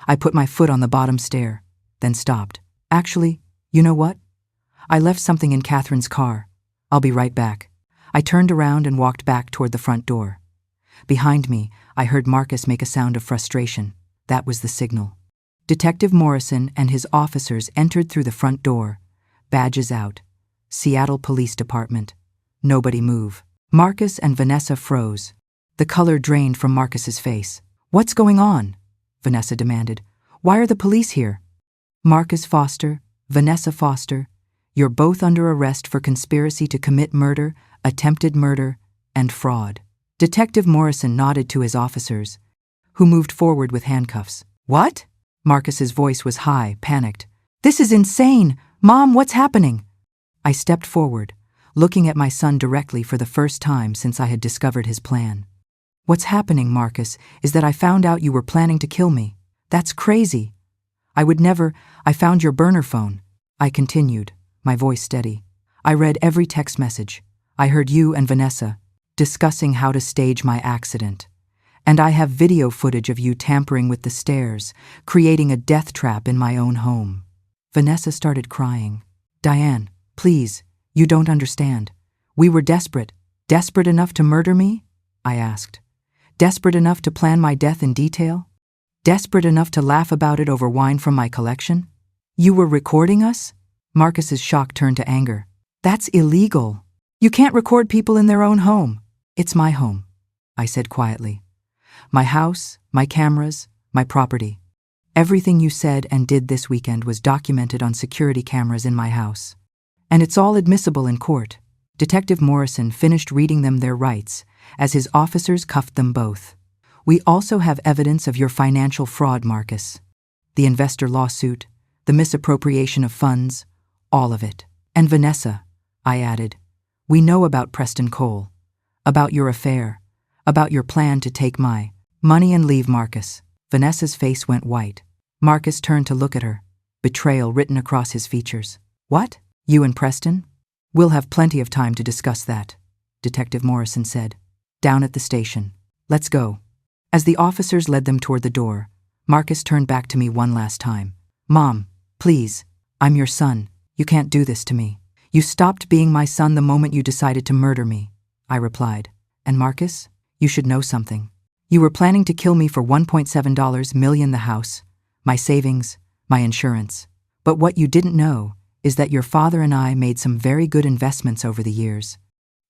I put my foot on the bottom stair, then stopped. "Actually, you know what? I left something in Catherine's car. I'll be right back." I turned around and walked back toward the front door. Behind me, I heard Marcus make a sound of frustration. That was the signal. Detective Morrison and his officers entered through the front door, badges out. Seattle Police Department. Nobody move. Marcus and Vanessa froze. The color drained from Marcus's face. "What's going on?" Vanessa demanded. "Why are the police here?" "Marcus Foster, Vanessa Foster, you're both under arrest for conspiracy to commit murder, attempted murder, and fraud." Detective Morrison nodded to his officers, who moved forward with handcuffs. "What?" Marcus's voice was high, panicked. "This is insane! Mom, what's happening?" I stepped forward, looking at my son directly for the first time since I had discovered his plan. "What's happening, Marcus, is that I found out you were planning to kill me. That's crazy. I found your burner phone." I continued, my voice steady. "I read every text message. I heard you and Vanessa discussing how to stage my accident. And I have video footage of you tampering with the stairs, creating a death trap in my own home." Vanessa started crying. "Diane, please, you don't understand. We were desperate. Desperate enough to murder me?" I asked. "Desperate enough to plan my death in detail? Desperate enough to laugh about it over wine from my collection? You were recording us?" Marcus's shock turned to anger. "That's illegal. You can't record people in their own home." "It's my home," I said quietly. "My house, my cameras, my property. Everything you said and did this weekend was documented on security cameras in my house. And it's all admissible in court." Detective Morrison finished reading them their rights as his officers cuffed them both. "We also have evidence of your financial fraud, Marcus. The investor lawsuit, the misappropriation of funds, all of it. And Vanessa," I added, "we know about Preston Cole, about your affair, about your plan to take my money and leave Marcus." Vanessa's face went white. Marcus turned to look at her, betrayal written across his features. "What? You and Preston?" "We'll have plenty of time to discuss that," Detective Morrison said. "Down at the station. Let's go." As the officers led them toward the door, Marcus turned back to me one last time. "Mom, please, I'm your son. You can't do this to me." "You stopped being my son the moment you decided to murder me," I replied. "And Marcus, you should know something. You were planning to kill me for $1.7 million, the house, my savings, my insurance. But what you didn't know is that your father and I made some very good investments over the years.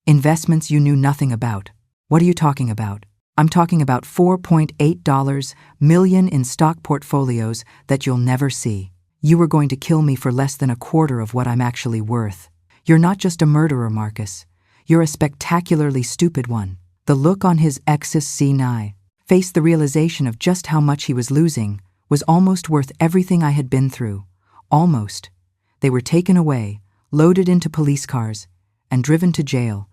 Investments you knew nothing about." "What are you talking about?" "I'm talking about $4.8 million in stock portfolios that you'll never see. You were going to kill me for less than a quarter of what I'm actually worth. You're not just a murderer, Marcus. You're a spectacularly stupid one. The look on his ex's face, the realization of just how much he was losing, was almost worth everything I had been through. Almost. They were taken away, loaded into police cars, and driven to jail.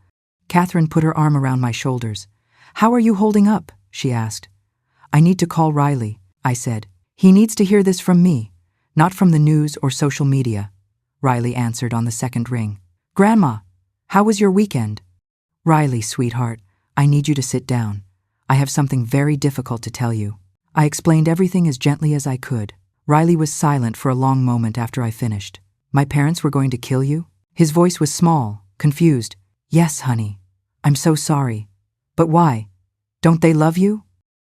Catherine put her arm around my shoulders. "How are you holding up?" she asked. "I need to call Riley," I said. "He needs to hear this from me, not from the news or social media," Riley answered on the second ring. "Grandma, how was your weekend?" "Riley, sweetheart, I need you to sit down. I have something very difficult to tell you." I explained everything as gently as I could. Riley was silent for a long moment after I finished. "My parents were going to kill you?" His voice was small, confused. "Yes, honey. I'm so sorry. But why? Don't they love you?"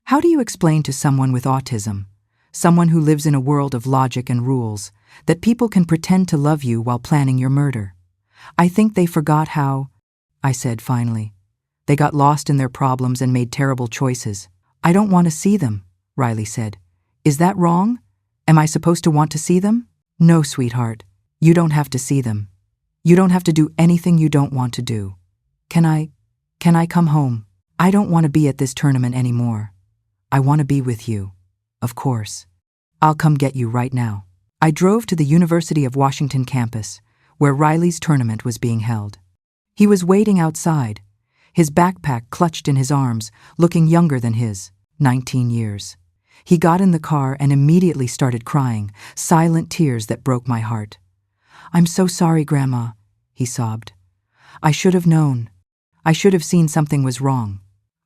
How do you explain to someone with autism, someone who lives in a world of logic and rules, that people can pretend to love you while planning your murder? "I think they forgot how," I said finally. "They got lost in their problems and made terrible choices." "I don't want to see them," Riley said. "Is that wrong? Am I supposed to want to see them?" "No, sweetheart. You don't have to see them. You don't have to do anything you don't want to do. Can I come home? I don't want to be at this tournament anymore. I want to be with you. Of course. I'll come get you right now." I drove to the University of Washington campus, where Riley's tournament was being held. He was waiting outside, his backpack clutched in his arms, looking younger than his 19 years. He got in the car and immediately started crying, silent tears that broke my heart. "I'm so sorry, Grandma," he sobbed. "I should have known. I should have seen something was wrong."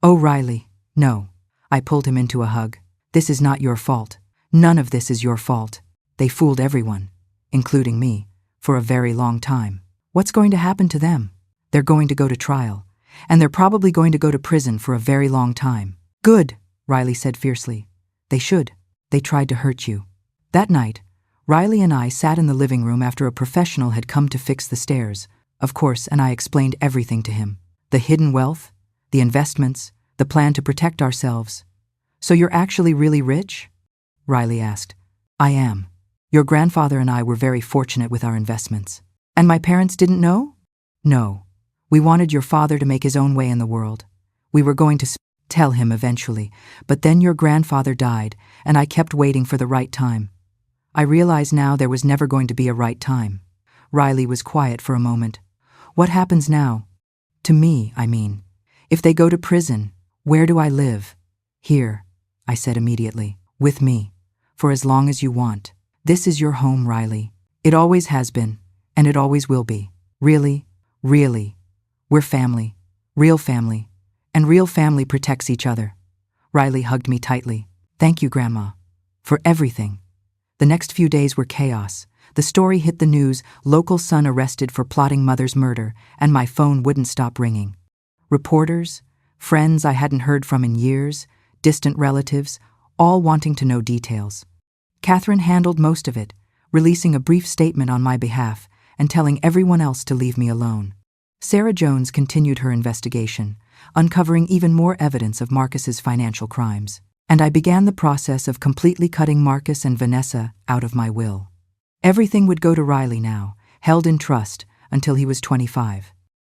"Oh, Riley, no." I pulled him into a hug. "This is not your fault. None of this is your fault. They fooled everyone, including me, for a very long time. What's going to happen to them? They're going to go to trial, and they're probably going to go to prison for a very long time." "Good," Riley said fiercely. "They should. They tried to hurt you." That night, Riley and I sat in the living room after a professional had come to fix the stairs, of course, and I explained everything to him. The hidden wealth, the investments, the plan to protect ourselves. "So you're actually really rich?" Riley asked. "I am. Your grandfather and I were very fortunate with our investments." "And my parents didn't know?" "No. We wanted your father to make his own way in the world. We were going to tell him eventually, but then your grandfather died, and I kept waiting for the right time. I realize now there was never going to be a right time." Riley was quiet for a moment. "What happens now? To me, I mean. If they go to prison, where do I live?" "Here," I said immediately. "With me. For as long as you want. This is your home, Riley. It always has been, and it always will be. Really, really. We're family. Real family. And real family protects each other." Riley hugged me tightly. "Thank you, Grandma. For everything." The next few days were chaos. The story hit the news, local son arrested for plotting mother's murder, and my phone wouldn't stop ringing. Reporters, friends I hadn't heard from in years, distant relatives, all wanting to know details. Catherine handled most of it, releasing a brief statement on my behalf and telling everyone else to leave me alone. Sarah Jones continued her investigation, uncovering even more evidence of Marcus's financial crimes, and I began the process of completely cutting Marcus and Vanessa out of my will. Everything would go to Riley now, held in trust, until he was 25.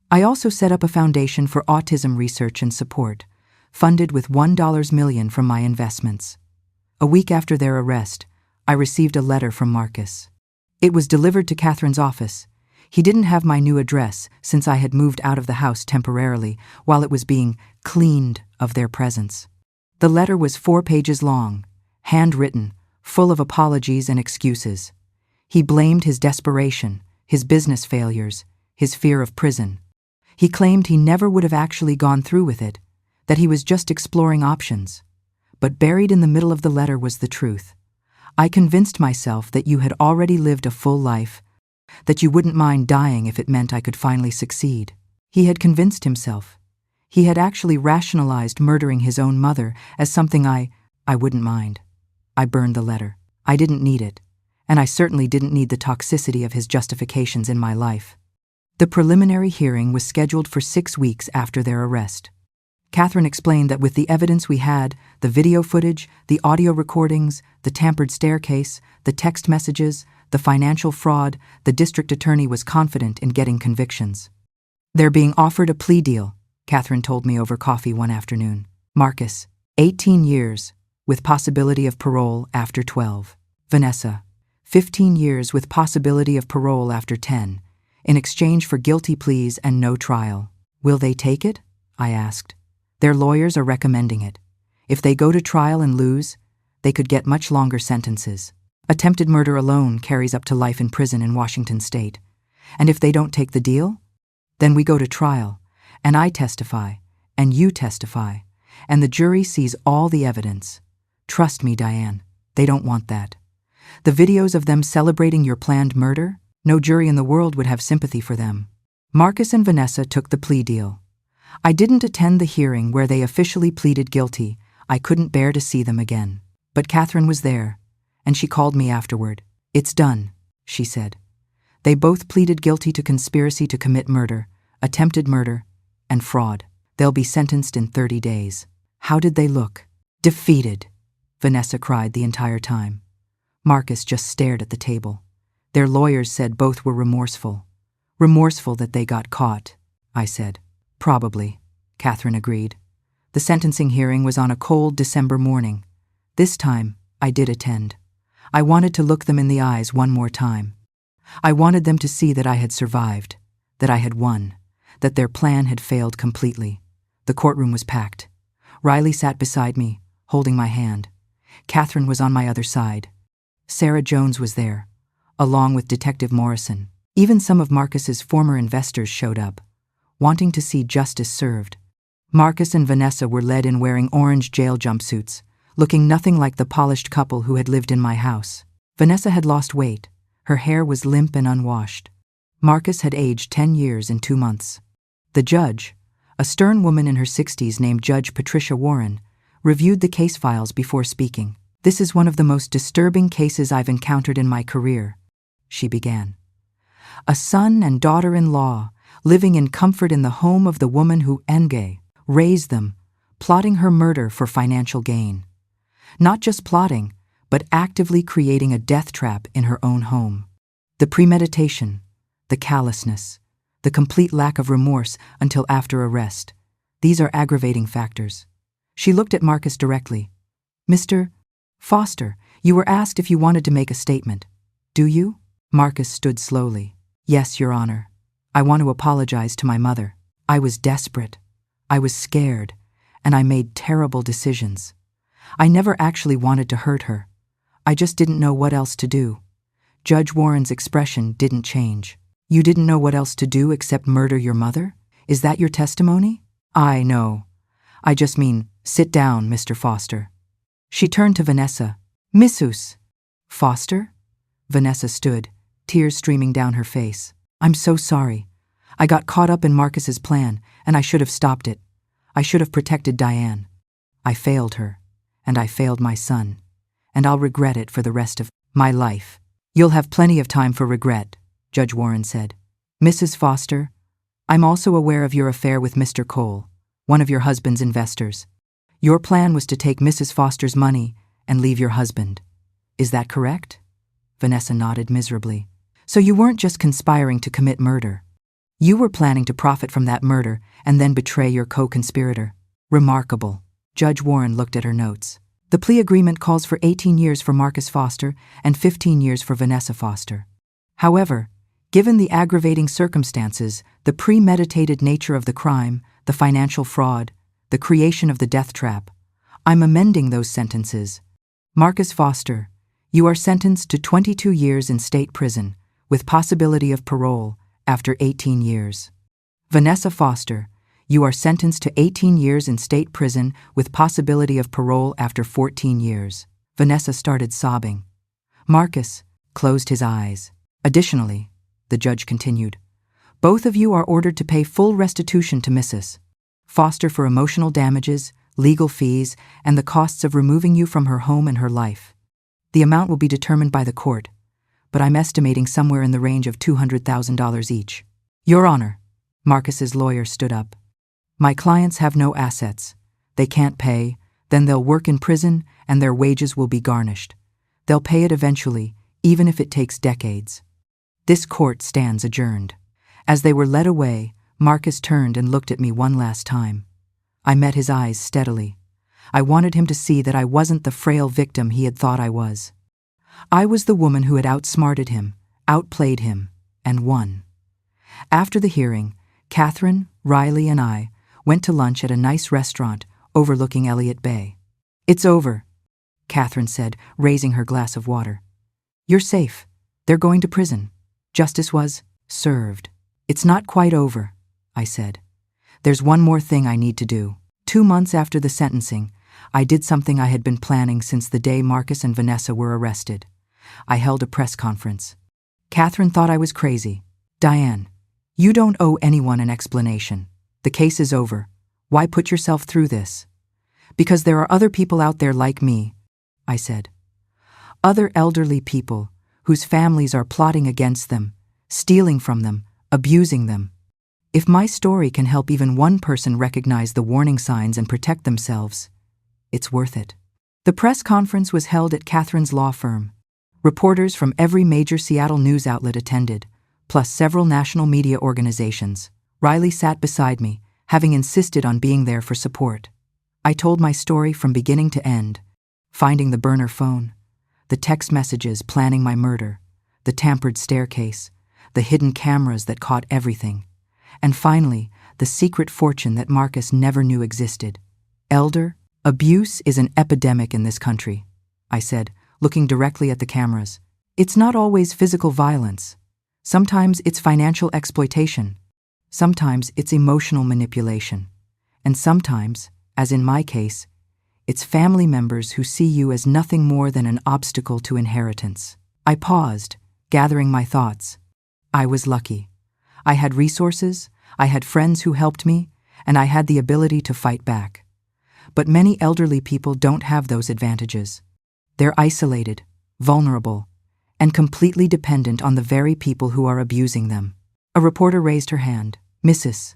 I also set up a foundation for autism research and support, funded with $1 million from my investments. A week after their arrest, I received a letter from Marcus. It was delivered to Catherine's office. He didn't have my new address since I had moved out of the house temporarily while it was being cleaned of their presence. The letter was 4 pages long, handwritten, full of apologies and excuses. He blamed his desperation, his business failures, his fear of prison. He claimed he never would have actually gone through with it, that he was just exploring options. But buried in the middle of the letter was the truth. "I convinced myself that you had already lived a full life, that you wouldn't mind dying if it meant I could finally succeed." He had convinced himself. He had actually rationalized murdering his own mother as something I wouldn't mind. I burned the letter. I didn't need it, and I certainly didn't need the toxicity of his justifications in my life. The preliminary hearing was scheduled for 6 weeks after their arrest. Catherine explained that with the evidence we had, the video footage, the audio recordings, the tampered staircase, the text messages, the financial fraud, the district attorney was confident in getting convictions. They're being offered a plea deal, Catherine told me over coffee one afternoon. Marcus, 18 years, with possibility of parole after 12. Vanessa, 15 years with possibility of parole after 10, in exchange for guilty pleas and no trial. Will they take it? I asked. Their lawyers are recommending it. If they go to trial and lose, they could get much longer sentences. Attempted murder alone carries up to life in prison in Washington state. And if they don't take the deal, then we go to trial, and I testify, and you testify, and the jury sees all the evidence. Trust me, Diane, they don't want that. The videos of them celebrating your planned murder, no jury in the world would have sympathy for them. Marcus and Vanessa took the plea deal. I didn't attend the hearing where they officially pleaded guilty. I couldn't bear to see them again. But Catherine was there, and she called me afterward. It's done, she said. They both pleaded guilty to conspiracy to commit murder, attempted murder, and fraud. They'll be sentenced in 30 days. How did they look? Defeated, Vanessa cried the entire time. Marcus just stared at the table. Their lawyers said both were remorseful. Remorseful that they got caught, I said. Probably, Catherine agreed. The sentencing hearing was on a cold December morning. This time, I did attend. I wanted to look them in the eyes one more time. I wanted them to see that I had survived, that I had won, that their plan had failed completely. The courtroom was packed. Riley sat beside me, holding my hand. Catherine was on my other side. Sarah Jones was there, along with Detective Morrison. Even some of Marcus's former investors showed up, wanting to see justice served. Marcus and Vanessa were led in wearing orange jail jumpsuits, looking nothing like the polished couple who had lived in my house. Vanessa had lost weight. Her hair was limp and unwashed. Marcus had aged 10 years in 2 months. The judge, a stern woman in her 60s named Judge Patricia Warren, reviewed the case files before speaking. This is one of the most disturbing cases I've encountered in my career, she began. A son and daughter-in-law living in comfort in the home of the woman who raised them, plotting her murder for financial gain. Not just plotting, but actively creating a death trap in her own home. The premeditation, the callousness, the complete lack of remorse until after arrest. These are aggravating factors. She looked at Marcus directly. Mr. Foster, you were asked if you wanted to make a statement. Do you? Marcus stood slowly. Yes, Your Honor. I want to apologize to my mother. I was desperate. I was scared, and I made terrible decisions. I never actually wanted to hurt her. I just didn't know what else to do. Judge Warren's expression didn't change. You didn't know what else to do except murder your mother? Is that your testimony? I know. I just mean, sit down, Mr. Foster. She turned to Vanessa. Mrs. Foster? Vanessa stood, tears streaming down her face. I'm so sorry. I got caught up in Marcus's plan, and I should have stopped it. I should have protected Diane. I failed her, and I failed my son, and I'll regret it for the rest of my life. You'll have plenty of time for regret, Judge Warren said. Mrs. Foster, I'm also aware of your affair with Mr. Cole, one of your husband's investors. Your plan was to take Mrs. Foster's money and leave your husband. Is that correct? Vanessa nodded miserably. So you weren't just conspiring to commit murder. You were planning to profit from that murder and then betray your co-conspirator. Remarkable. Judge Warren looked at her notes. The plea agreement calls for 18 years for Marcus Foster and 15 years for Vanessa Foster. However, given the aggravating circumstances, the premeditated nature of the crime, the financial fraud, the creation of the death trap, I'm amending those sentences. Marcus Foster, you are sentenced to 22 years in state prison, with possibility of parole after 18 years. Vanessa Foster, you are sentenced to 18 years in state prison with possibility of parole after 14 years. Vanessa started sobbing. Marcus closed his eyes. Additionally, the judge continued, both of you are ordered to pay full restitution to Mrs. Foster for emotional damages, legal fees, and the costs of removing you from her home and her life. The amount will be determined by the court, but I'm estimating somewhere in the range of $200,000 each. Your Honor, Marcus's lawyer stood up. My clients have no assets. They can't pay, then they'll work in prison and their wages will be garnished. They'll pay it eventually, even if it takes decades. This court stands adjourned. As they were led away, Marcus turned and looked at me one last time. I met his eyes steadily. I wanted him to see that I wasn't the frail victim he had thought I was. I was the woman who had outsmarted him, outplayed him, and won. After the hearing, Catherine, Riley, and I went to lunch at a nice restaurant overlooking Elliott Bay. "It's over," Catherine said, raising her glass of water. "You're safe. They're going to prison. Justice was served." "It's not quite over," I said. "There's one more thing I need to do." 2 months after the sentencing, I did something I had been planning since the day Marcus and Vanessa were arrested. I held a press conference. Catherine thought I was crazy. "Diane, you don't owe anyone an explanation. The case is over. Why put yourself through this?" "Because there are other people out there like me," I said. "Other elderly people whose families are plotting against them, stealing from them, abusing them. If my story can help even one person recognize the warning signs and protect themselves, it's worth it." The press conference was held at Catherine's law firm. Reporters from every major Seattle news outlet attended, plus several national media organizations. Riley sat beside me, having insisted on being there for support. I told my story from beginning to end, finding the burner phone, the text messages planning my murder, the tampered staircase, the hidden cameras that caught everything, and finally, the secret fortune that Marcus never knew existed. "Elder abuse is an epidemic in this country," I said, looking directly at the cameras. "It's not always physical violence. Sometimes it's financial exploitation. Sometimes it's emotional manipulation. And sometimes, as in my case, it's family members who see you as nothing more than an obstacle to inheritance." I paused, gathering my thoughts. I was lucky. I had resources, I had friends who helped me, and I had the ability to fight back. But many elderly people don't have those advantages. They're isolated, vulnerable, and completely dependent on the very people who are abusing them. A reporter raised her hand. "Mrs.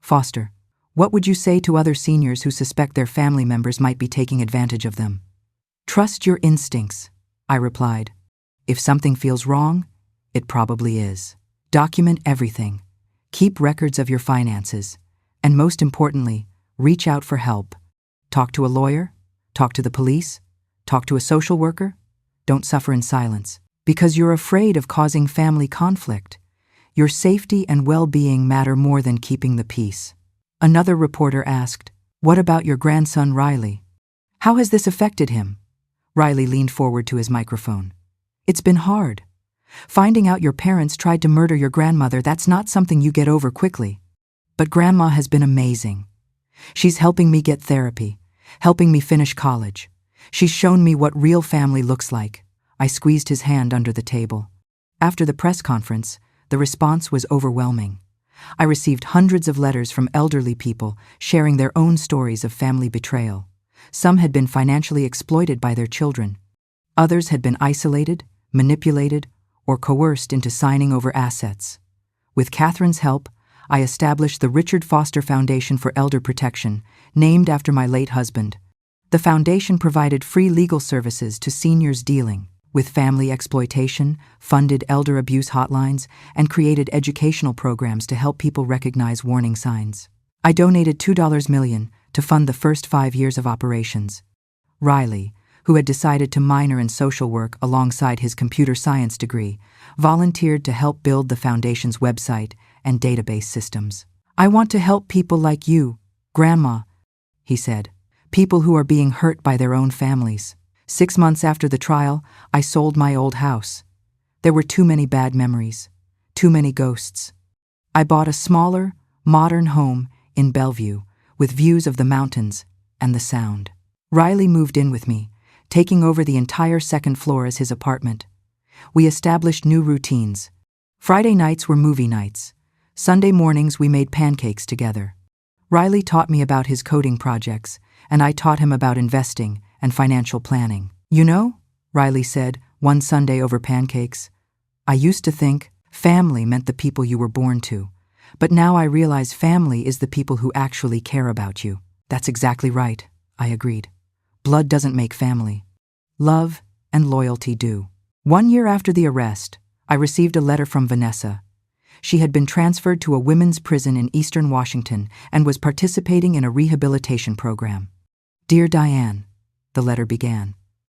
Foster, what would you say to other seniors who suspect their family members might be taking advantage of them?" "Trust your instincts," I replied. "If something feels wrong, it probably is. Document everything. Keep records of your finances. And most importantly, reach out for help. Talk to a lawyer. Talk to the police. Talk to a social worker. Don't suffer in silence. Because you're afraid of causing family conflict. Your safety and well-being matter more than keeping the peace." Another reporter asked, "What about your grandson Riley? How has this affected him?" Riley leaned forward to his microphone. "It's been hard. Finding out your parents tried to murder your grandmother, that's not something you get over quickly. But Grandma has been amazing. She's helping me get therapy, helping me finish college. She's shown me what real family looks like." I squeezed his hand under the table. After the press conference, the response was overwhelming. I received hundreds of letters from elderly people sharing their own stories of family betrayal. Some had been financially exploited by their children. Others had been isolated, manipulated, or coerced into signing over assets. With Catherine's help, I established the Richard Foster Foundation for Elder Protection, named after my late husband. The foundation provided free legal services to seniors dealing with family exploitation, funded elder abuse hotlines, and created educational programs to help people recognize warning signs. I donated $2 million to fund the first 5 years of operations. Riley, who had decided to minor in social work alongside his computer science degree, volunteered to help build the foundation's website and database systems. "I want to help people like you, Grandma," he said, "people who are being hurt by their own families." 6 months after the trial, I sold my old house. There were too many bad memories, too many ghosts. I bought a smaller, modern home in Bellevue with views of the mountains and the Sound. Riley moved in with me, taking over the entire second floor as his apartment. We established new routines. Friday nights were movie nights. Sunday mornings we made pancakes together. Riley taught me about his coding projects, and I taught him about investing and financial planning. "You know," Riley said one Sunday over pancakes, "I used to think family meant the people you were born to, but now I realize family is the people who actually care about you." "That's exactly right," I agreed. "Blood doesn't make family. Love and loyalty do." 1 year after the arrest, I received a letter from Vanessa. She had been transferred to a women's prison in eastern Washington and was participating in a rehabilitation program. "Dear Diane," the letter began,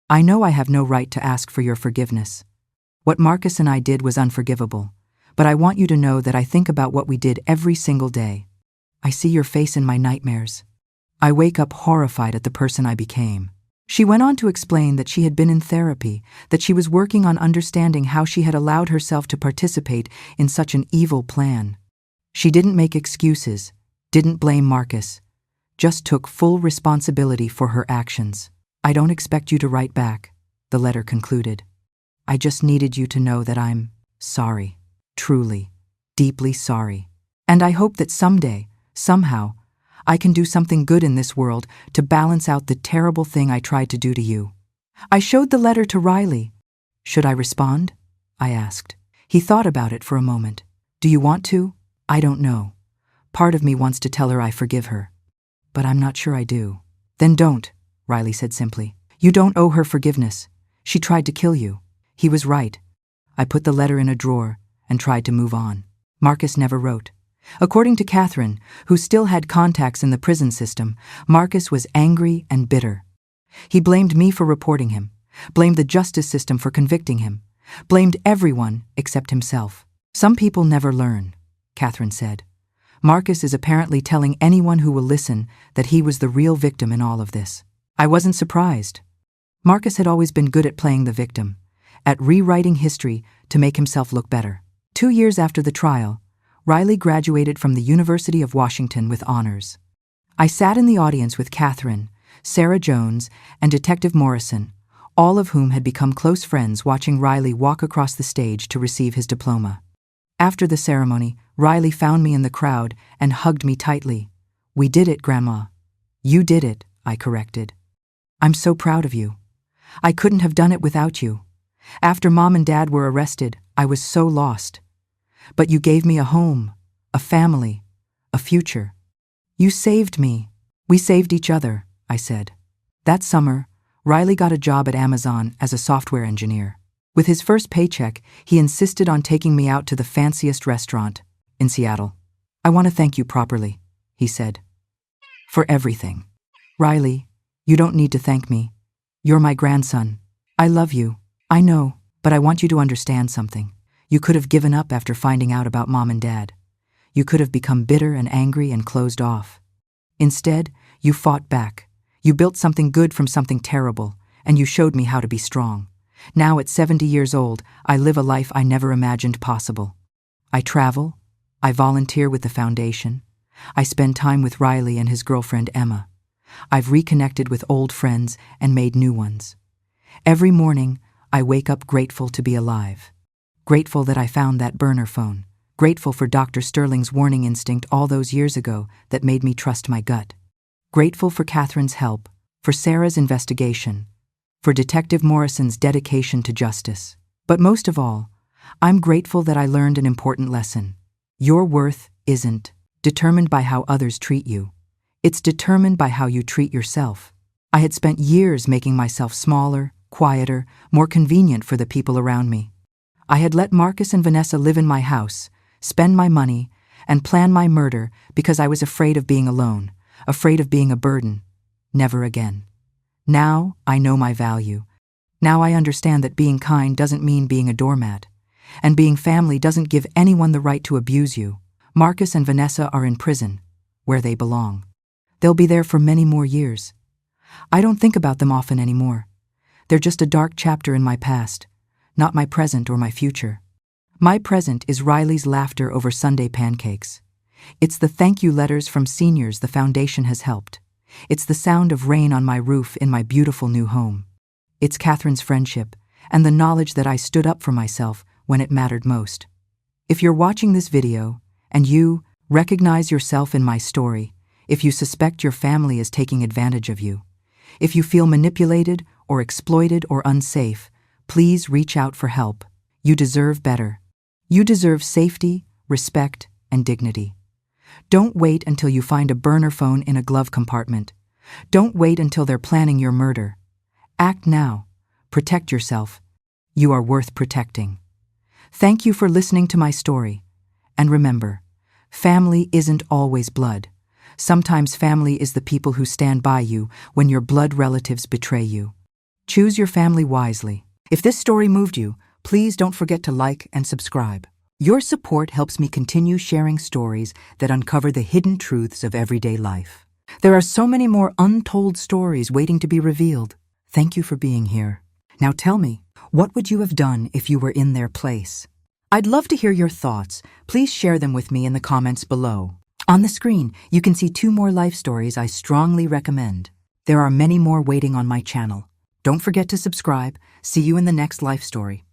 "I know I have no right to ask for your forgiveness. What Marcus and I did was unforgivable, but I want you to know that I think about what we did every single day. I see your face in my nightmares. I wake up horrified at the person I became." She went on to explain that she had been in therapy, that she was working on understanding how she had allowed herself to participate in such an evil plan. She didn't make excuses, didn't blame Marcus, just took full responsibility for her actions. "I don't expect you to write back," the letter concluded. "I just needed you to know that I'm sorry, truly, deeply sorry. And I hope that someday, somehow, I can do something good in this world to balance out the terrible thing I tried to do to you." I showed the letter to Riley. "Should I respond?" I asked. He thought about it for a moment. "Do you want to?" "I don't know. Part of me wants to tell her I forgive her, but I'm not sure I do." "Then don't," Riley said simply. "You don't owe her forgiveness. She tried to kill you." He was right. I put the letter in a drawer and tried to move on. Marcus never wrote. According to Catherine, who still had contacts in the prison system, Marcus was angry and bitter. He blamed me for reporting him, blamed the justice system for convicting him, blamed everyone except himself. "Some people never learn," Catherine said. "Marcus is apparently telling anyone who will listen that he was the real victim in all of this." I wasn't surprised. Marcus had always been good at playing the victim, at rewriting history to make himself look better. 2 years after the trial, Riley graduated from the University of Washington with honors. I sat in the audience with Catherine, Sarah Jones, and Detective Morrison, all of whom had become close friends watching Riley walk across the stage to receive his diploma. After the ceremony, Riley found me in the crowd and hugged me tightly. "We did it, Grandma." "You did it," I corrected. "I'm so proud of you. I couldn't have done it without you. After Mom and Dad were arrested, I was so lost. But you gave me a home, a family, a future. You saved me. We saved each other," I said. That summer, Riley got a job at Amazon as a software engineer. With his first paycheck, he insisted on taking me out to the fanciest restaurant in Seattle. "I want to thank you properly," he said, "for everything." "Riley, you don't need to thank me. You're my grandson. I love you. I know, but I want you to understand something. You could have given up after finding out about Mom and Dad. You could have become bitter and angry and closed off. Instead, you fought back. You built something good from something terrible, and you showed me how to be strong. Now at 70 years old, I live a life I never imagined possible. I travel. I volunteer with the foundation. I spend time with Riley and his girlfriend Emma. I've reconnected with old friends and made new ones. Every morning, I wake up grateful to be alive. Grateful that I found that burner phone. Grateful for Dr. Sterling's warning instinct all those years ago that made me trust my gut. Grateful for Catherine's help, for Sarah's investigation, for Detective Morrison's dedication to justice. But most of all, I'm grateful that I learned an important lesson. Your worth isn't determined by how others treat you. It's determined by how you treat yourself. I had spent years making myself smaller, quieter, more convenient for the people around me. I had let Marcus and Vanessa live in my house, spend my money, and plan my murder because I was afraid of being alone, afraid of being a burden. Never again. Now I know my value. Now I understand that being kind doesn't mean being a doormat, and being family doesn't give anyone the right to abuse you. Marcus and Vanessa are in prison, where they belong. They'll be there for many more years. I don't think about them often anymore. They're just a dark chapter in my past, not my present or my future. My present is Riley's laughter over Sunday pancakes. It's the thank you letters from seniors the foundation has helped. It's the sound of rain on my roof in my beautiful new home. It's Catherine's friendship and the knowledge that I stood up for myself when it mattered most. If you're watching this video and you recognize yourself in my story, if you suspect your family is taking advantage of you, if you feel manipulated or exploited or unsafe, please reach out for help. You deserve better. You deserve safety, respect, and dignity. Don't wait until you find a burner phone in a glove compartment. Don't wait until they're planning your murder. Act now. Protect yourself. You are worth protecting. Thank you for listening to my story, And remember, family isn't always blood. Sometimes family is the people who stand by you when your blood relatives betray you. Choose your family wisely. If this story moved you, please don't forget to like and subscribe. Your support helps me continue sharing stories that uncover the hidden truths of everyday life. There are so many more untold stories waiting to be revealed. Thank you for being here. Now tell me, what would you have done if you were in their place? I'd love to hear your thoughts. Please share them with me in the comments below. On the screen, you can see 2 more life stories I strongly recommend. There are many more waiting on my channel. Don't forget to subscribe. See you in the next life story.